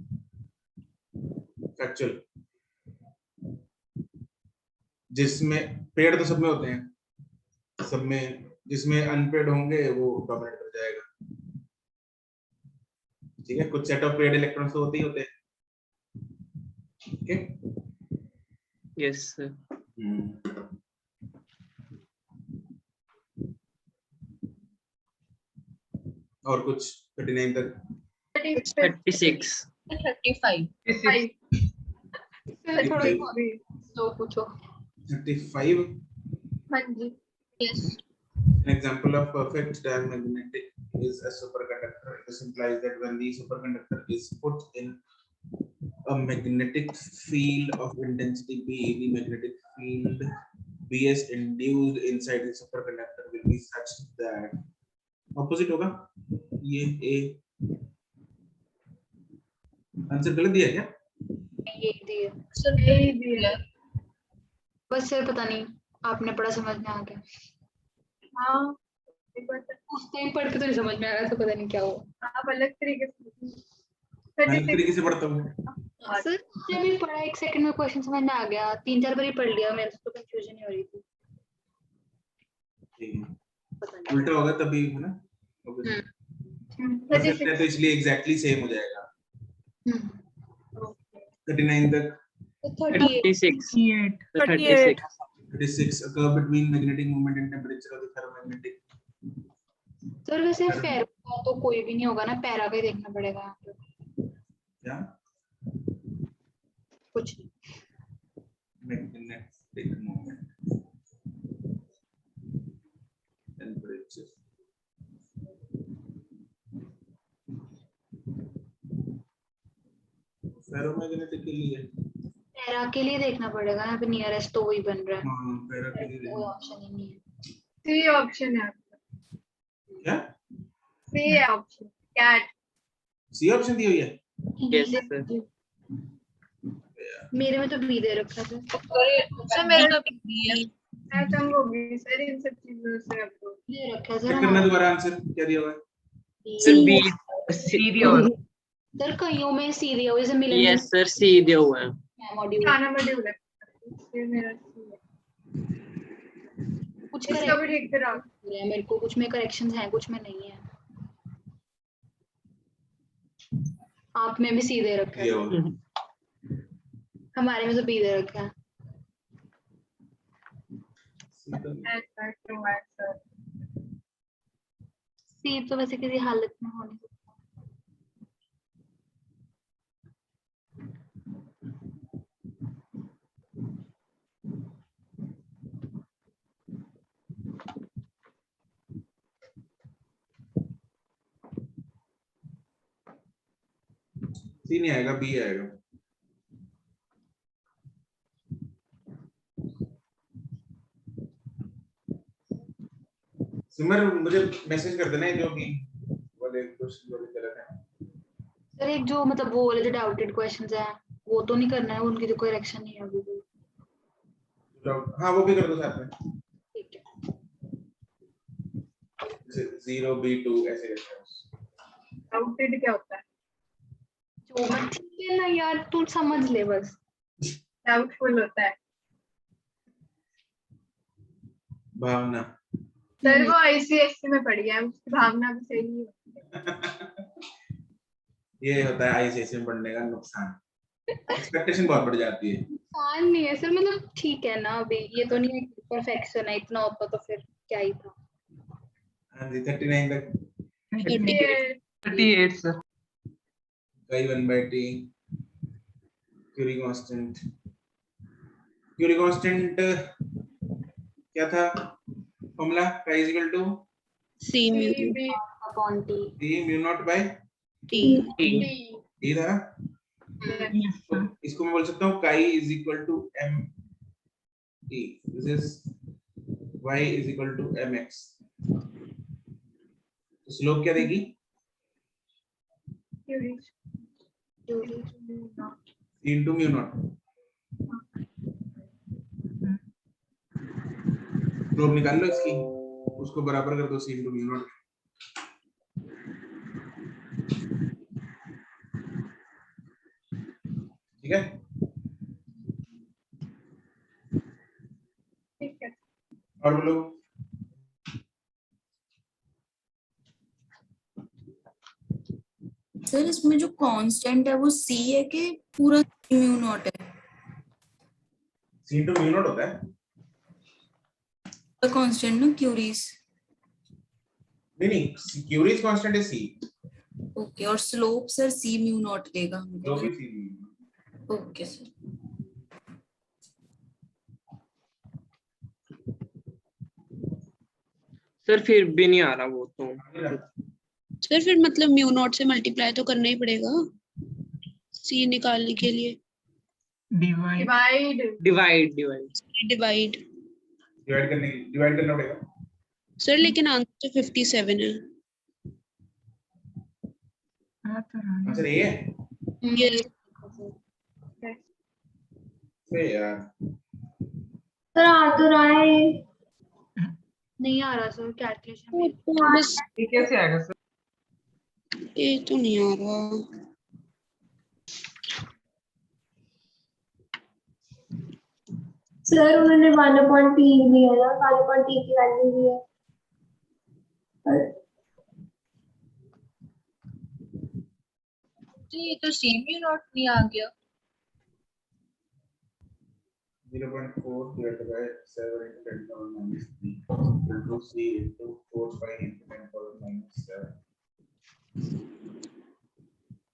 Factual. जिसमें पेड़ तो सब में होते हैं, सब में, जिसमें अनपेड होंगे वो डोमिनेट कर जाएगा। ठीक है, कुछ सेट ऑफ पेड इलेक्ट्रॉन्स तो होते ही होते हैं। ठीक है, यस सर। और कुछ 39 तक। 36 35 तो पूछो। 35। हाँ जी। Yes. An example of perfect diamagnetic is a superconductor. This implies that when the superconductor is put in a magnetic field of intensity B, the magnetic field Bs induced inside the superconductor will be such that opposite होगा। ये A आंसर गलत दिया क्या? ये दिया बस सर, पता नहीं आपने पढ़ा समझ में आ गया। हाँ उस टाइम पढ़ के तो नहीं समझ में आ रहा, तो पता नहीं क्या हुआ। आप अलग तरीके से अलग तरीके से पढ़ता हूँ सर जब भी पढ़ा 1 सेकंड में क्वेश्चन समझ में आ गया, 3-4 बार ही पढ़ लिया, मेरे से तो कंफ्यूजन ही हो रही थी। ठीक है, उल्टा होगा तभी है ना। तो इसलिए एग्जैक्टली सेम हो जाएगा। 39 तक। 36 a curve between magnetic moment and temperature of the ferromagnetic। Sir वैसे फेरो का तो कोई भी नहीं होगा ना, पैरा का ही देखना पड़ेगा यहाँ पे। क्या? कुछ magnetic moment, temperature। फेरोमैग्नेटिक के लिए पैरा के लिए देखना पड़ेगा, यहाँ पे नियरेस्ट तो वही बन रहा है। हाँ, पैरा के लिए कोई ऑप्शन ही नहीं है। सी ऑप्शन है आपका। क्या? सी है ऑप्शन, कैट। सी ऑप्शन दी हुई है। Yes sir. मेरे में तो बी दे रखा था। सर मेरा तो मैं तंग हो गई सर इन सब चीजों से। अब तो दे रखा है चेक सर करना दोबारा आंसर क्या दिया हुआ है। सर बी सर कईयों में सी दिया हुआ है, जैसे मिलन यस सर सी दिया हुआ है। मॉड्यूल खाना मॉड्यूल है इसलिए मेरा C है। कुछ इसका भी ठीक करा। है मेरे को, कुछ में करेक्शंस हैं कुछ में नहीं है। आप में भी सी दे रखा दिया है, हुआ है। हमारे में तो बी दे रखा है। ऐसा क्यों है सर? सी तो वैसे किसी हालत में हो नहीं सकता। सी नहीं आएगा, बी आएगा। सिमर मुझे मैसेज कर देना जो भी वाले क्वेश्चन वाले तरह है। सर एक जो मतलब वो वाले जो डाउटेड क्वेश्चंस हैं वो तो नहीं करना है, उनकी तो करेक्शन नहीं है अभी भी। हाँ वो भी कर दो साथ में। ठीक है। जैसे 0 B2 ऐसे करते हैं। आउटेड क्या होता है? जो मत ठीक है ना यार, तू समझ ले बस। डाउटफुल होता है भावना। सर। वो आईसीएससी में पढ़ी है, उसकी भावना भी सही नहीं होती है। ये होता है आईसीएसई में पढ़ने का नुकसान, एक्सपेक्टेशन बहुत बढ़ जाती है। नुकसान नहीं है सर, मतलब ठीक है ना, अभी ये तो नहीं है परफेक्शन है, इतना होता तो फिर क्या ही था। हाँ जी 39 तक 38 sir. chi 1/t Curie constant. Curie constant क्या था formula? chi is equal to C mu upon T. c mu naught by T. t था। Yes, तो sir. इसको मैं बोल सकता हूँ chi is equal to m t, this is y is equal to mx। तो स्लोप क्या देगी? c into mu naught। Slope निकाल लो इसकी, उसको बराबर कर दो c into mu naught। ठीक है। ठीक है। और बोलो। सर इसमें जो कांस्टेंट है वो सी है कि पूरा म्यू नॉट है? c into mu naught होता है कांस्टेंट ना क्यूरीज। नहीं, क्यूरीज कांस्टेंट है c। ओके, और स्लोप सर सी म्यू नॉट देगा हमको। जो भी c। Okay sir. सर फिर भी नहीं आ रहा वो तो। सर फिर मतलब म्यू नॉट से मल्टीप्लाई तो करना ही पड़ेगा C निकालने के लिए। Divide. डिवाइड डिवाइड डिवाइड करना पड़ेगा सर, लेकिन आंसर तो 57 है। आंसर ये है। यस यार सर आ तो रहा है। नहीं आ रहा सर कैलकुलेशन में। बस ये कैसे आएगा सर? ये तो नहीं आ रहा। सर उन्होंने 1/3 दिया ना, 1/3 की वैल्यू दी है। तो ये तो सेम ही नॉट नहीं आ गया। 0.4 divided by 7 into 10 power minus 3 into c into 4 pi into 10 power minus 7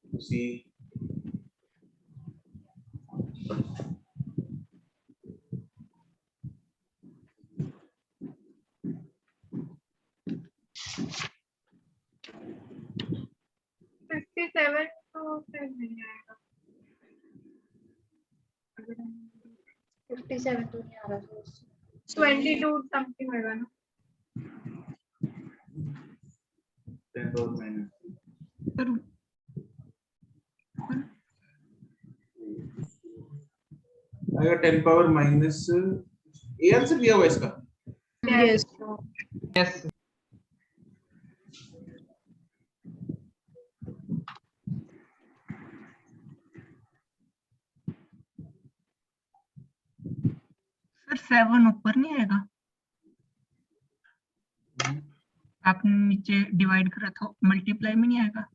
to c। तो फिर नहीं आएगा। 57 तो नहीं आ रहा सर। 22 समथिंग होगा ना। 10 power minus 3। सर आएगा 10 पावर माइनस, ए आंसर दिया हुआ इसका। यस यस सर 7 ऊपर नहीं आएगा, आपने नीचे डिवाइड करा था, मल्टीप्लाई में नहीं आएगा?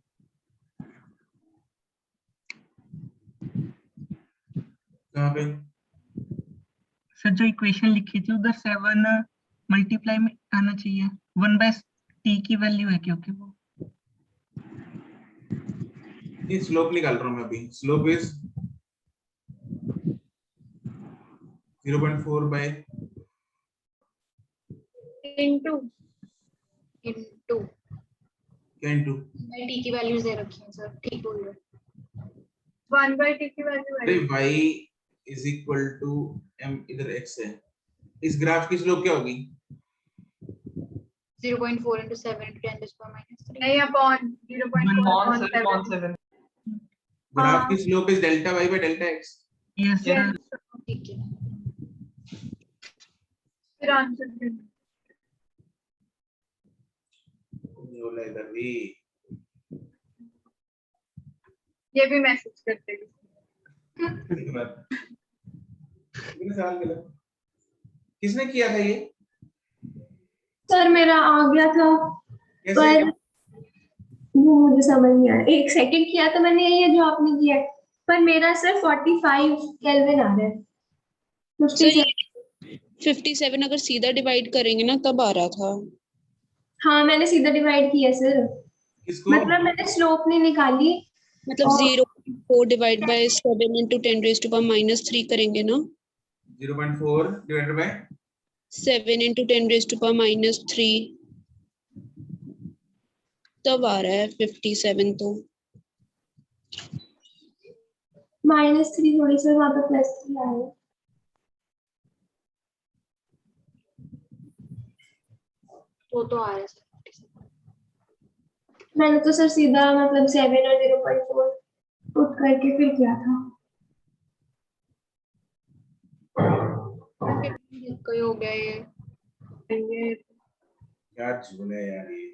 कहाँ पे? सर जो इक्वेशन लिखी थी उधर 7 मल्टीप्लाई में आना चाहिए, 1/t की वैल्यू है क्योंकि वो ये स्लोप निकाल रहा हूँ मैं अभी। Slope is 0.4 by into into क्या इंटू? टी की वैल्यूज दे रखी हैं सर, ठीक बोल रहे हैं। 1/t की वैल्यू अरे है। y is equal to m, इधर x है। इस ग्राफ की स्लोप क्या होगी? 0.4 into 7 into 10 to the power minus 3. नहीं अपॉन 0.4 ग्राफ की slope is delta y by delta x। Yes sir, ठीक है। फिर आंसर ये वाला इधर भी। ये भी मैसेज करते हैं। कितने साल गलत? किसने किया था ये? सर मेरा आ गया था कैसे? पर वो मुझे समझ नहीं आया। एक सेकंड किया तो मैंने ये जो आपने किया है, पर मेरा सर 45 केल्विन आ रहा है। 57 अगर सीधा डिवाइड करेंगे ना तब आ रहा था। हाँ मैंने सीधा डिवाइड किया सर, किसको? मतलब मैंने स्लोप नहीं निकाली। मतलब 0.4 divide by 7 into 10 raised to power minus 3 करेंगे ना। 0.4 divided by 7 into 10 raised to power minus 3 तब आ रहा है 57 तो। -3 थोड़ी सी वहां पे +3 आया। तो आ रहा है सर। मैंने तो सर सीधा मतलब 7 और 0.4 पुट करके फिर किया था। कोई हो गया ये। क्या झूल है यार ये।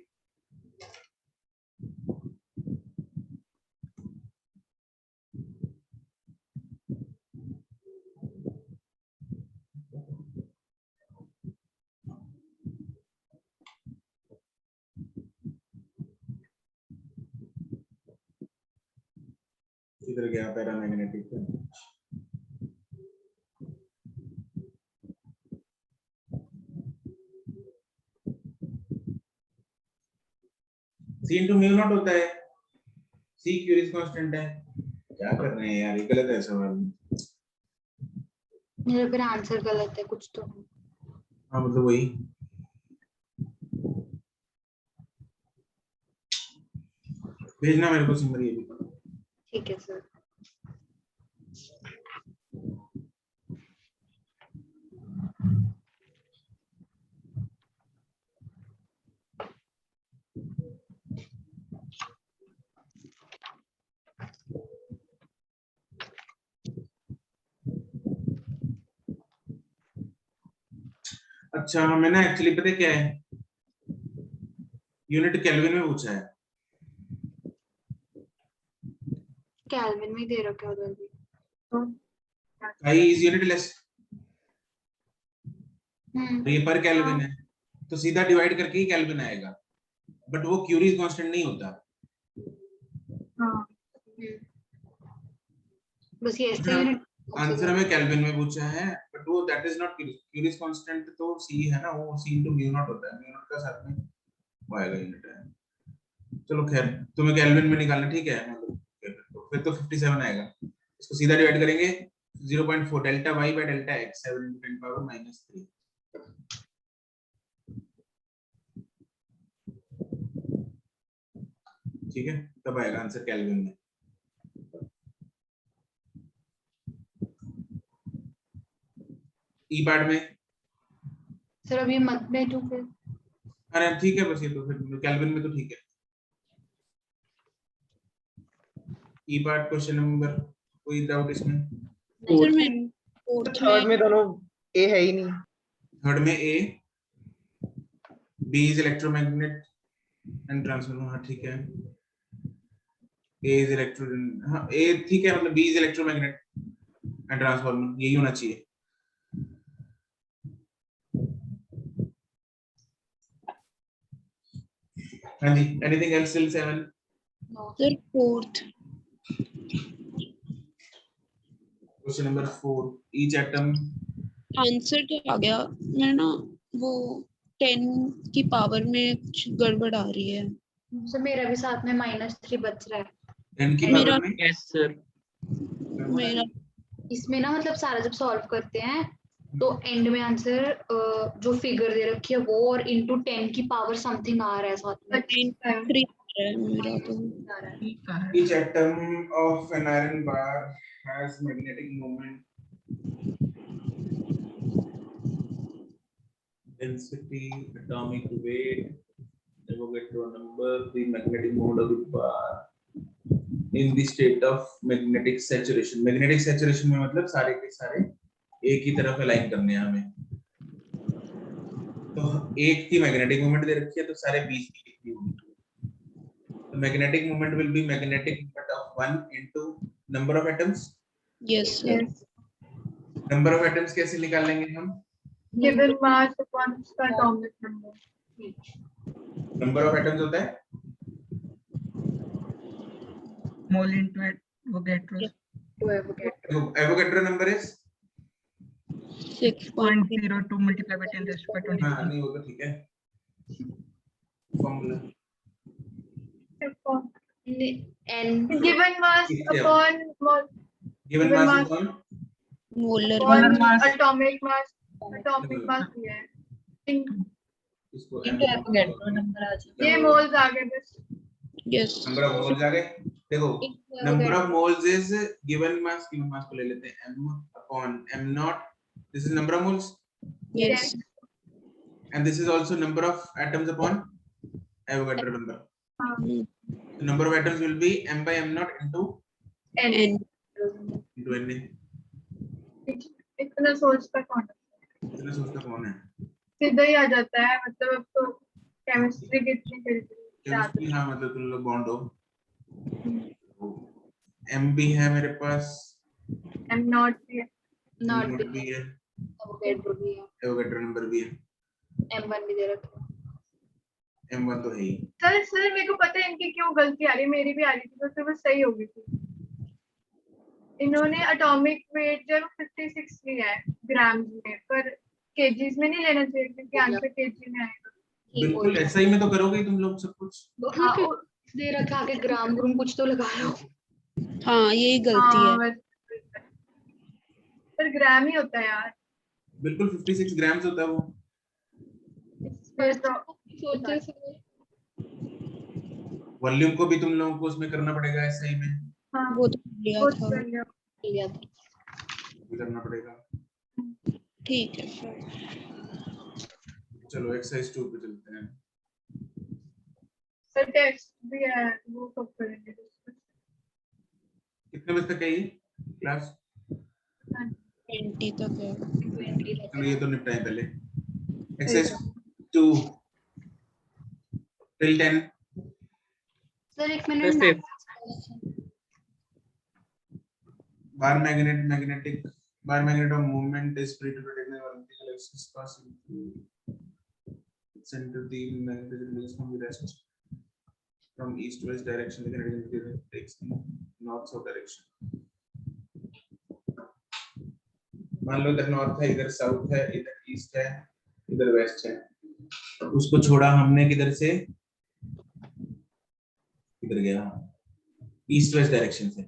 इधर गया पैरामैग्नेटिक पे। C into म्यू नॉट होता है, C क्यूरीज कांस्टेंट है। क्या कर रहे हैं यार, ये गलत है सवाल। मेरा फिर आंसर गलत है कुछ तो। हाँ मतलब वही। भेजना मेरे को सिमरी अभी। ठीक है सर। अच्छा हमें ना एक्चुअली पता है क्या है, यूनिट केल्विन में पूछा है। केल्विन में दे रखा है उधर भी। आई इज यूनिटलेस, ये पर केल्विन है तो सीधा डिवाइड करके ही केल्विन आएगा, बट वो क्यूरीज कांस्टेंट नहीं होता। बस ये ऐसे यूनिट आंसर हमें केल्विन में पूछा है, बट वो that is not Curie's constant, तो सी है ना, वो सी इनटू म्यू नॉट होता है। म्यू नॉट का साथ में वो आएगा यूनिट है। चलो खैर तुम्हें केल्विन में निकालना, ठीक है मतलब फिर तो 57 आएगा। इसको सीधा डिवाइड करेंगे 0.4 delta y by delta x 7 into 10 power -3। ठीक है, तब आएगा आंसर केल्विन में। ई पार्ट में सर अभी मत भेजो फिर। अरे ठीक है बस ये तो फिर केल्विन में तो ठीक है। ई पार्ट क्वेश्चन नंबर, कोई डाउट इसमें? सर मैं फोर्थ थर्ड में दोनों ए है ही नहीं। थर्ड में A, B is electromagnet and transformer, हाँ ठीक है। ए इज इलेक्ट्रो, हाँ ए ठीक है, मतलब B is electromagnet and transformer, यही होना चाहिए। हाँ जी, anything else till 7? Sir fourth. Question number 4, each atom. Answer तो आ गया, मैं ना वो 10 की पावर में कुछ गड़बड़ आ रही है। सर मेरा भी साथ में -3 बच रहा है 10 की मेरा- पावर में? Yes sir. मेरा इसमें ना, मतलब सारा जब सॉल्व करते हैं तो एंड में आंसर जो फिगर दे रखी है वो और इनटू 10 की पावर समथिंग आ रहा है साथ में। 3 है मेरा तो। ठीक है। Each atom of an iron bar has magnetic moment, density, atomic weight, Avogadro number, the magnetic moment of the bar in the state of magnetic saturation. Magnetic saturation में मतलब सारे के सारे एक ही तरफ अलाइन करने हैं हमें। तो एक की मैग्नेटिक मोमेंट दे रखी है तो सारे 20 की लिखनी होगी। The magnetic moment will be magnetic moment of 1 into number of atoms. Yes sir. Number of atoms कैसे निकाल लेंगे हम? Given mass upon उसका atomic number. Number of atoms होता है mole into Avogadro. Avogadro number is 0.02 multiplied by 10 raised to 23. हाँ नहीं वो तो ठीक है, formula n Given mass upon mol. given mass upon molar Molar mass. Atomic mass. Atomic mass ही है। इसको इनटू एवोगैड्रो नंबर आ जाएगा। ये मोल्स आ गए बस। यस। नंबर ऑफ मोल्स आ गए। देखो number of moles is given mass को ले लेते हैं m upon m naught, this is number of moles, yes. and this is also number of atoms upon Avogadro number. The number of atoms will be m by m naught into n n। इतना सोचता कौन है? इतना सोचता कौन है? सीधा ही आ जाता है, मतलब अब तो केमिस्ट्री कितनी केमिस्ट्री, हाँ मतलब तुम लोग बॉन्ड हो। m भी है मेरे पास, एम नॉट भी है, नॉट भी है, एवोगैड्रो भी है, एवोगैड्रो नंबर भी है, m1 भी दे रखा है। m1 तो है ही। सर मेरे को पता है इनकी क्यों गलती आ रही है, मेरी भी आ रही थी तो फिर वो सही हो गई थी। इन्होंने एटॉमिक वेट जो 56 लिया है ग्राम्स में, पर केजीस में नहीं लेना चाहिए क्योंकि आंसर केजी में आएगा। बिल्कुल ऐसा ही में तो करोगे तुम लोग सब कुछ। दे रखा है ग्राम ग्रूम कुछ तो लगा लो। हाँ यही गलती है। पर ग्राम ही होता है यार। बिल्कुल 56 ग्राम्स होता है वो। वॉल्यूम को भी तुम लोगों को उसमें करना पड़ेगा ऐसा ही में। हाँ, वो तो लिया था। करना पड़ेगा। ठीक है चलो एक्सरसाइज 2 पे चलते हैं। सर टेस्ट भी है, वो कब करेंगे? कितने बजे तक है ये क्लास? 20 तक है। चलो ये तो निपटाएं पहले। Exercise 2 till 10। सर एक minute. bar magnet of movement is free to rotate in the vertical axis passing through center the magnetism is from the rest from east to west direction. The kinetic energy takes in north south direction. मान लो इधर नॉर्थ है, इधर साउथ है, इधर ईस्ट है, इधर वेस्ट है। उसको छोड़ा हमने किधर से? किधर गया? ईस्ट वेस्ट डायरेक्शन से।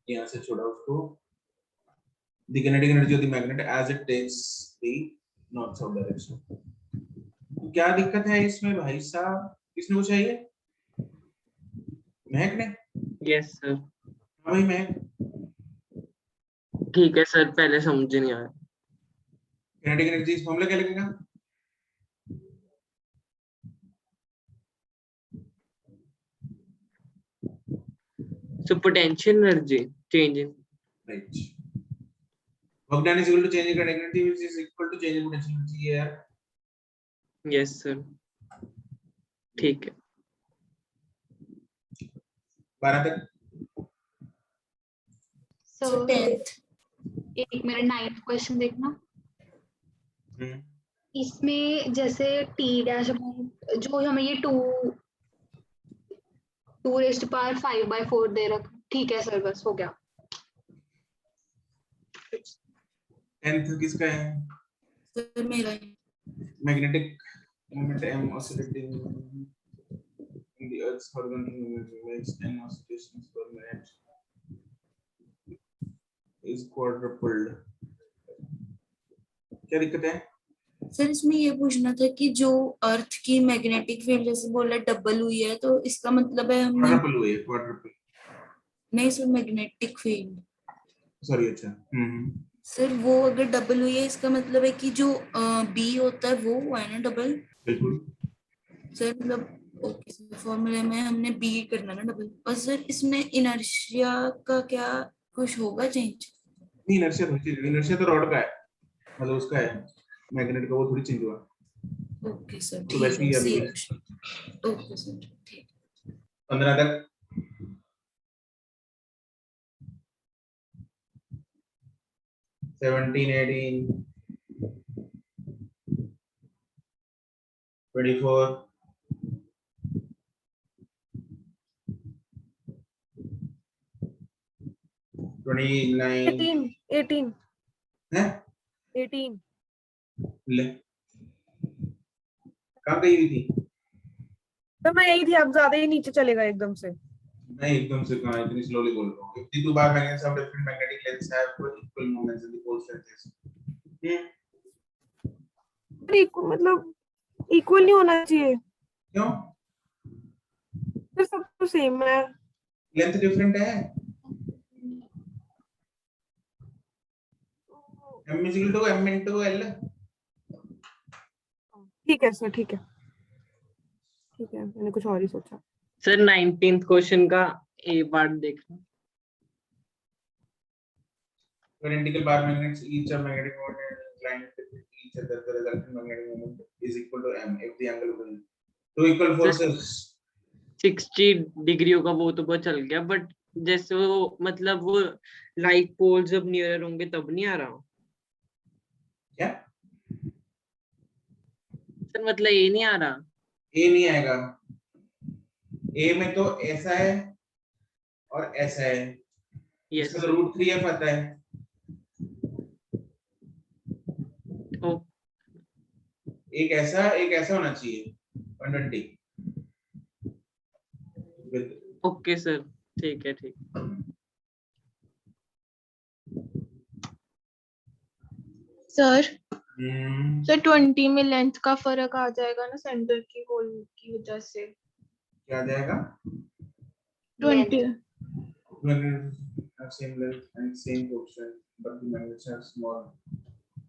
यहाँ से छोड़ा उसको। The kinetic energy of the magnet as it takes the north south direction. क्या दिक्कत है इसमें भाई साहब? किसने पूछा ये? महक ने? Yes sir. हाँ भाई महक। ठीक है सर, पहले समझ नहीं आया। kinetic energy इस फॉर्मूला क्या लगेगा? So potential energy change in. Right. Work done is equal to change in kinetic energy, which is equal to change in potential energy. Yeah. Yes sir. ठीक है. 12 तक. So 10th. एक मेरा 9th क्वेश्चन देखना. हम्म. इसमें जैसे t डैश जो हमें ये 2 raised to power 5/4 दे रखा. ठीक है सर, बस हो गया. 10th किसका है? सर मेरा है. Magnetic moment m oscillating in the Earth's horizontal movement makes n oscillations per minute is quadrupled. क्या दिक्कत है? सर इसमें ये पूछना था कि जो अर्थ की मैग्नेटिक फील्ड जैसे बोला डबल हुई है, तो इसका मतलब है हमने क्वाड्रपल हुई है. क्वाड्रपल नहीं सर, मैग्नेटिक फील्ड. सॉरी. अच्छा. सर वो अगर डबल हुई है, इसका मतलब है कि जो बी होता है वो हुआ है ना डबल. बिल्कुल. सर मतलब ओके सर, फॉर्मूले में हमने बी करना ना डबल. और सर इसमें इनर्शिया का क्या कुछ होगा चेंज? नहीं, इनर्शिया तो रॉड का है, मतलब उसका है. मैग्नेट का वो थोड़ी चेंज हुआ. ओके सर, तो वैसे ही अभी ओके सर, ठीक. 15 तक. सेवनटीन, 18, 24, 29. 18 है 18 ले. कहाँ गई हुई थी? तो मैं यही थी, अब ज्यादा ही नीचे चलेगा एकदम से. नहीं, एकदम से कहाँ, इतनी स्लोली बोल रहा हूँ. 52 बार magnets of different magnetic lengths have equal moments in the pole strengths. मतलब इक्वल नहीं होना चाहिए. क्यों? फिर सब तो सेम है. लेंथ डिफरेंट है. m is equal to m into l. ठीक है सर, ठीक है, मैंने कुछ और ही सोचा. सर 19th क्वेश्चन का ए पार्ट देखना. When identical bar magnets each are magnetic moment and inclined with each other, the resultant magnetic moment is equal to m if the angle between two equal forces. 60 डिग्रियों का वो तो पता चल गया, बट जैसे वो मतलब वो लाइक पोल जब नियर होंगे तब नहीं आ रहा. क्या सर मतलब ये नहीं आ रहा. ए नहीं आएगा. ए में तो ऐसा है और ऐसा है. यस इसका रूट 3f आता है. ओ एक ऐसा होना चाहिए 120. ओके सर, ठीक है, ठीक. सर 20 में लेंथ का फर्क आ जाएगा ना सेंटर की होल की वजह से. क्या आ जाएगा? 20 have same length and same portion, but the magnets have small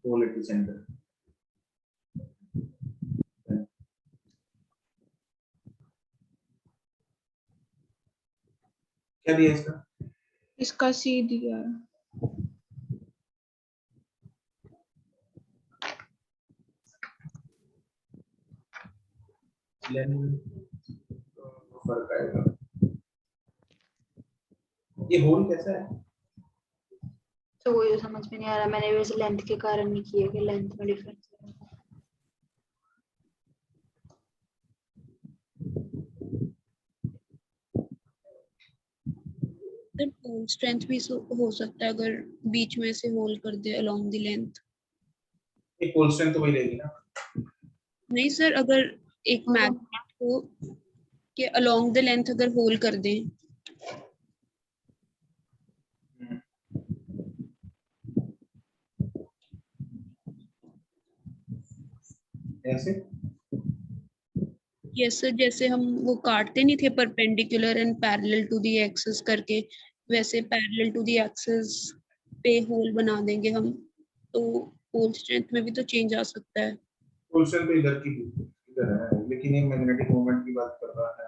hole at the center. क्या दिया इसका? इसका सी दिया है. फर्क आएगा. ये होल कैसा है? तो वही समझ में नहीं आ रहा. मैंने वैसे लेंथ के कारण नहीं किया कि लेंथ में डिफरेंस है. पोल स्ट्रेंथ भी हो सकता है अगर बीच में से होल कर दे अलोंग द लेंथ. ये पोल स्ट्रेंथ तो वही रहेगी ना? नहीं सर, अगर एक मैग्नेट को के अलोंग द लेंथ अगर होल कर दें ऐसे. यस सर, जैसे हम वो काटते नहीं थे perpendicular and parallel to the axis करके, वैसे पैरेलल टू द एक्सिस पे होल बना देंगे हम, तो पोल स्ट्रेंथ में भी तो चेंज आ सकता है. पोल स्ट्रेंथ तो इधर है, लेकिन ये मैग्नेटिक मोमेंट की बात कर रहा है.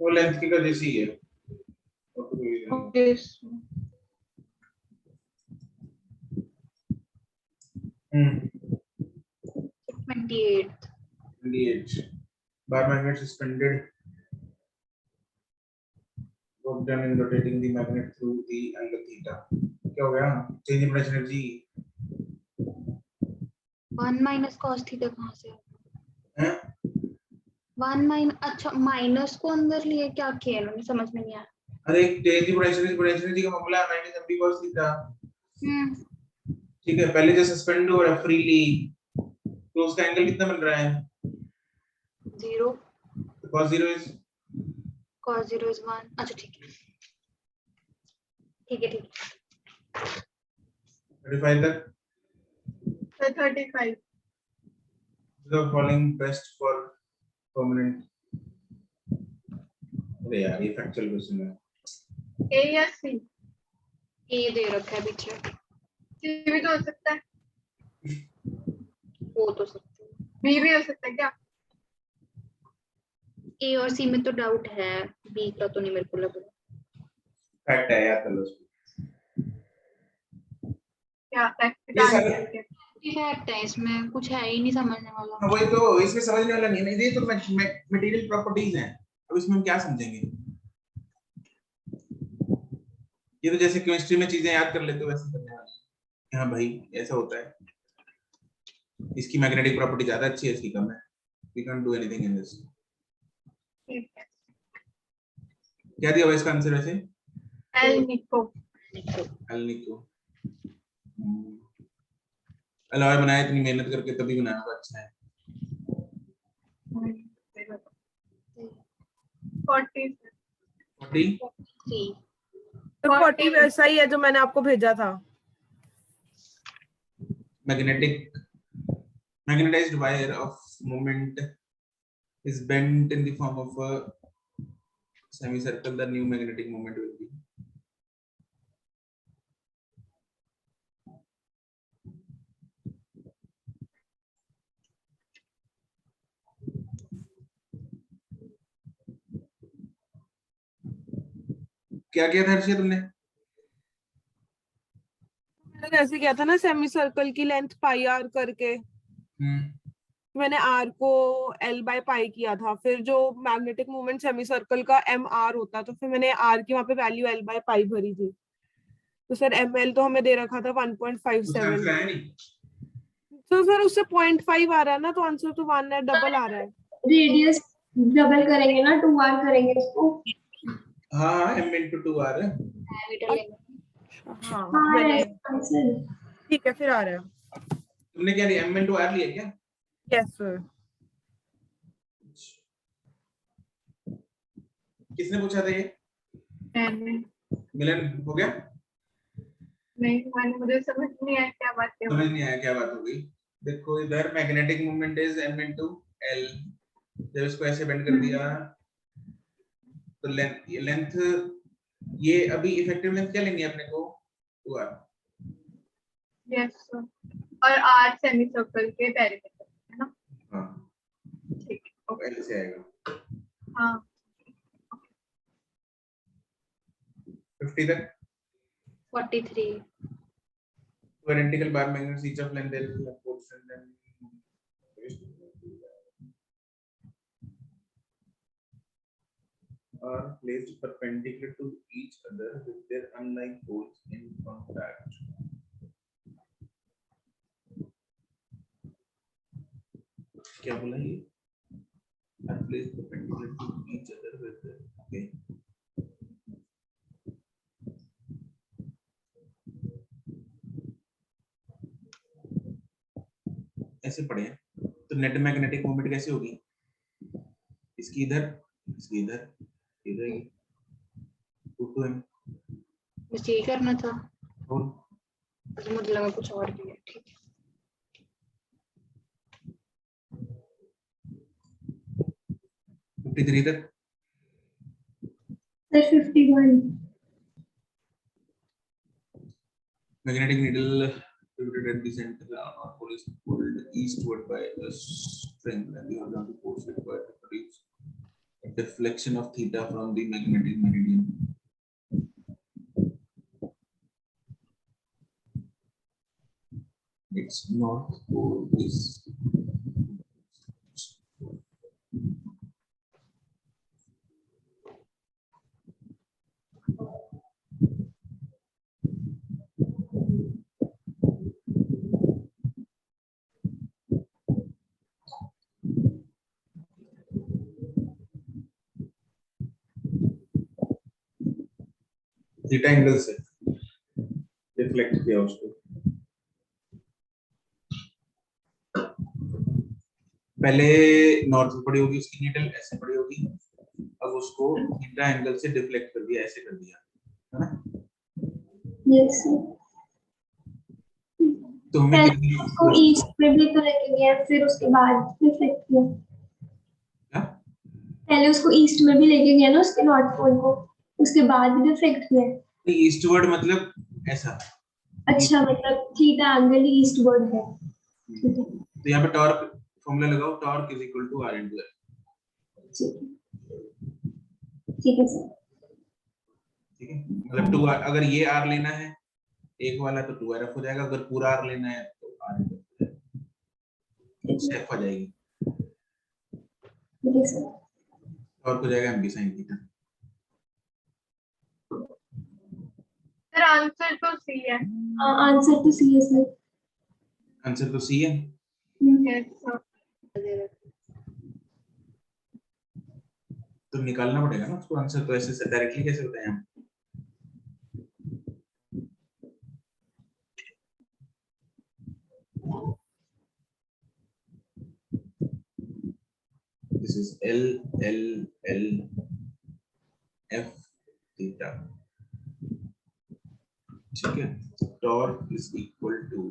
वो लेंथ की वजह से ही है. Yes. 28 bar magnet suspended, work done in rotating the magnet through the angle theta. क्या हो गया? Change in potential energy 1 minus cos theta कहाँ से? हैं? 1 माइन अच्छा माइनस को अंदर लिए क्या किया इन्होंने समझ में नहीं आया। अरे change in potential energy का मामला है minus mv cos theta. ठीक है, पहले जो सस्पेंड हो रहा है फ्रीली तो उसका एंगल कितना बन रहा है? 0 cos 0 is cos 0 is 1 अच्छा ठीक है 35 तक 35. the following best for permanent. अरे यार ये फैक्चुअल क्वेश्चन है। A या C? A दे रखा है पीछे C भी तो हो सकता है, हो तो सकता है B भी हो सकता है क्या? A और C में तो डाउट है B का तो नहीं मेरे को लग रहा। फैक्ट है यार चलो क्या फैक्ट ये सारे फैक्ट है इसमें कुछ है ही नहीं समझने वाला। वही तो इसमें समझने वाला नहीं है ना, ये तो मटेरियल प्रॉपर्टीज हैं, अब इसमें हम क्या समझेंगे? ये तो जैसे केमिस्ट्री में चीजें याद कर लेते हो वैसे करने वाले हैं। हाँ भाई ऐसा होता है, इसकी मैग्नेटिक प्रॉपर्टी ज्यादा अच्छी है, इसकी कम है, we can't do anything in this. क्या दिया हुआ इसका आंसर वैसे? एल निको। अलॉय बनाया इतनी मेहनत करके तभी बनाया होगा, अच्छा है। 40 तो 40 वैसा ही है जो मैंने आपको भेजा था। Magnetized wire of moment is bent in the form of a semicircle. The new magnetic moment will be क्या किया था हर्षित तुमने? मैंने ऐसे किया था ना सेमी सर्कल की लेंथ पाई आर करके, मैंने आर को एल बाय पाई किया था, फिर जो मैग्नेटिक मोमेंट सेमी सर्कल का एम आर होता तो फिर मैंने आर की वहां पे वैल्यू एल बाय पाई भरी थी। तो सर एम एल तो हमें दे रखा था 1.57, तो सर उससे 0.5 आ रहा है ना, तो आंसर तो 1 है, डबल आ रहा है। रेडियस डबल करेंगे ना, 2r करेंगे इसको। हाँ m into 2r है। हाँ आंसर ठीक है, फिर आ रहा है। तुमने क्या लिया, m into r लिया क्या? Yes sir. किसने पूछा था ये? मिलन हो गया? नहीं, मुझे समझ नहीं आया क्या बात है। समझ नहीं आया क्या बात हो गई? देखो इधर magnetic moment is m into l, जब इसको ऐसे बेंड कर दिया तो लेंथ ये अभी इफेक्टिव लेंथ क्या लेनी है अपने को? 2r। यस सर, और r सेमी सर्कल के पेरिमीटर है ना? हाँ ठीक है, ओके ऐसे आएगा। हाँ 50 तक 43 two identical bar magnets each of length l portion then are placed perpendicular to each other with their unlike poles in contact. क्या बोला ये? Are placed perpendicular to each other with their okay. ऐसे पढ़े तो नेट मैग्नेटिक मोमेंट कैसे होगी? इसकी इधर, इसकी इधर, इधर ही 2m। बस यही करना था और मुझे लगा कुछ और भी है। ठीक है 53 तक 51 magnetic needle pivoted at the center or pole is pulled eastward by a string and the horizontal force required to produce a deflection of theta from the magnetic meridian. its north pole is theta angle से रिफ्लेक्ट किया उसको। पहले नॉर्थ में पड़ी होगी उसकी नीडल, ऐसे पड़ी होगी, अब उसको थीटा एंगल से डिफ्लेक्ट कर दिया, ऐसे कर दिया, है ना? यस तो हमें पहले कितनी उसको ईस्ट में भी तो लेके गया, फिर उसके बाद रिफ्लेक्ट किया। क्या? पहले उसको ईस्ट में भी लेके गया ना उसके नॉर्थ पोल को, उसके बाद रिफ्लेक्ट किया। ईस्टवर्ड मतलब ऐसा। अच्छा, मतलब थीटा एंगल ईस्टवर्ड है। ठीक है, तो यहाँ पे टॉर्क फॉर्मूला लगाओ, torque is equal to r into F. ठीक है सर। ठीक है, मतलब 2 अगर ये आर लेना है एक वाला तो 2rf हो जाएगा, अगर पूरा आर लेना है तो आर इनटू एफ हो जाएगी। ठीक है सर। टॉर्क हो जाएगा M B sine theta. Sir answer तो सी है। आंसर तो सी है सर। आंसर तो सी है। Yes sir. तो निकालना पड़ेगा ना उसको आंसर, तो ऐसे से डायरेक्टली कैसे बताएं हम? This is L F theta। ठीक है, torque is equal to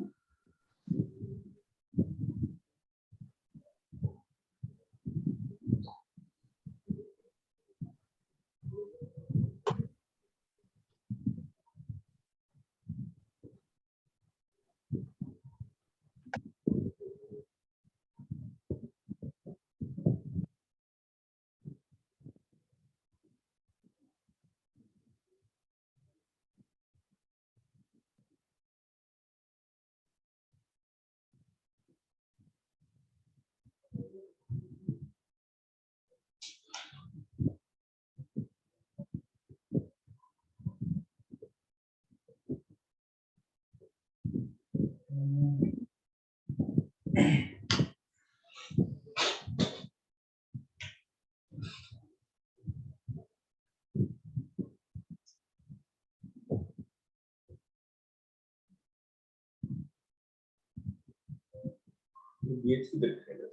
BH की देखते हैं।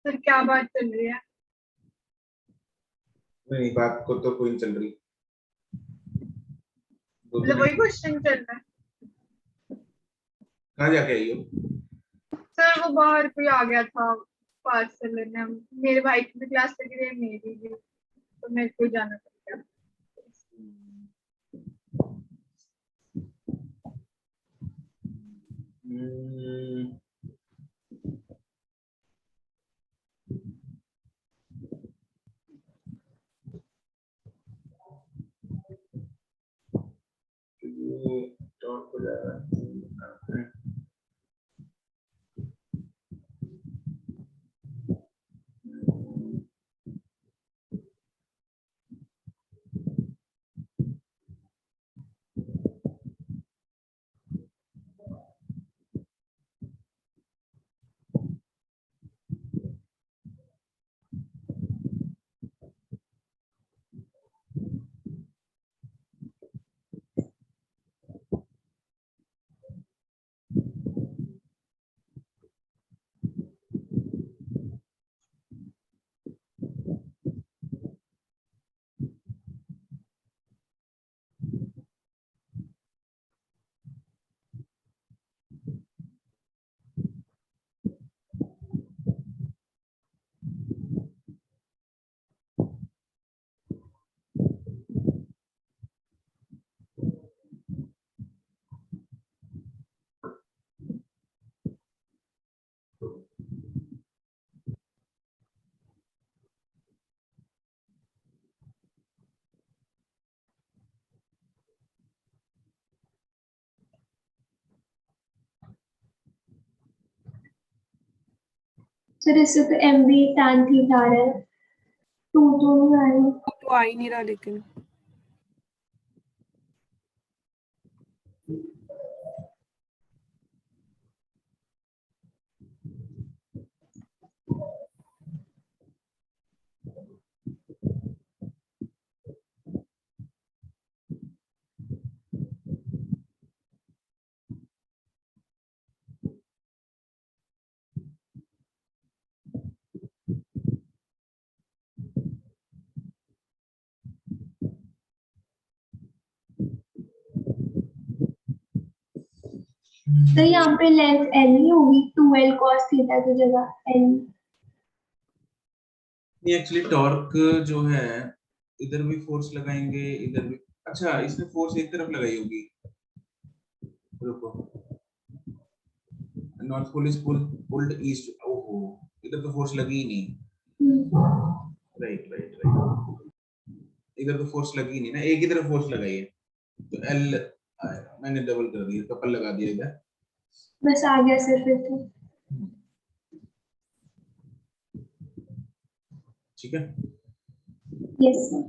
सर क्या बात चल रही है? नहीं, बात को तो कोई नहीं चल रही। मतलब वही क्वेश्चन चल रहा है। कहाँ जाके आई हो? सर वो बाहर कोई आ गया था पार्सल लेने, मेरे भाई की भी क्लास लगी रही, मेरी भी, तो मेरे को जाना पड़ गया। ये टॉर्क हो जाएगा। सर इससे तो MB tan थीटा आ रहा है, 2 तो नहीं आ रही। तो आ ही नहीं रहा लेकिन तो यहाँ पे लेंथ L नहीं होगी, 2L cos थीटा की जगह L। ये एक्चुअली टॉर्क जो है, इधर भी फोर्स लगाएंगे, इधर भी। अच्छा, इसने फोर्स एक तरफ लगाई होगी, रुको, north pole is pulled east. ओहो, इधर तो फोर्स लगी ही नहीं। राइट राइट राइट, इधर तो फोर्स लगी नहीं ना, एक ही तरफ फोर्स लगाई है, तो एल आएगा। मैंने डबल कर दिया, कपल लगा दिया इधर, बस आ गया सर फिर तो। ठीक है। Yes sir.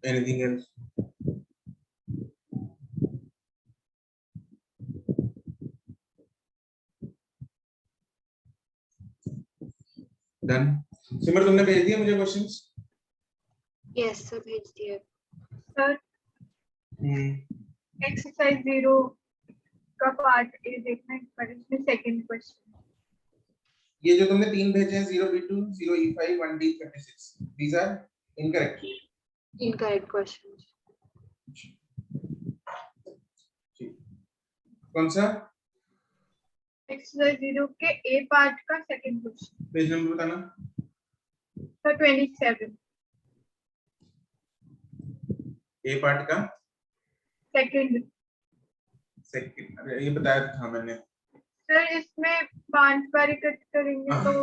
Anything else? Done. Simar, तुमने भेज दिया मुझे क्वेश्चंस? यस सर भेज दिए सर एक्सरसाइज 0 का पार्ट ए देखना है, पर इसमें सेकंड क्वेश्चन। ये जो तुमने 3 भेजे हैं, 0B2, 0E5, 1D36, these are incorrect. Incorrect question. कौन सा? एक्सरसाइज 0 के ए पार्ट का सेकंड क्वेश्चन। पेज नंबर बताना। सर 27 ए पार्ट का सेकंड। अरे ये बताया था मैंने। सर इसमें 5 बार कट करेंगे तो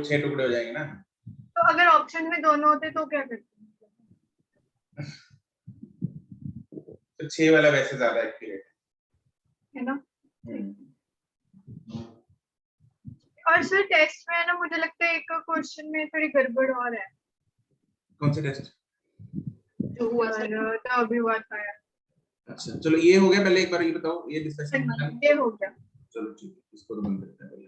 6 टुकड़े हो जाएंगे ना। तो अगर ऑप्शन में दोनों होते तो क्या करते? तो 6 वाला वैसे ज्यादा एक्यूरेट है ना। और सर टेस्ट में है ना, मुझे लगता है एक क्वेश्चन में थोड़ी गड़बड़ और है। कौन सा टेस्ट? जो हुआ सर, तो अभी हुआ था यार। अच्छा चलो, ये हो गया। पहले एक बार ये बताओ, ये डिस्कशन ये हो गया। चलो ठीक है, इसको तो बंद करते हैं पहले।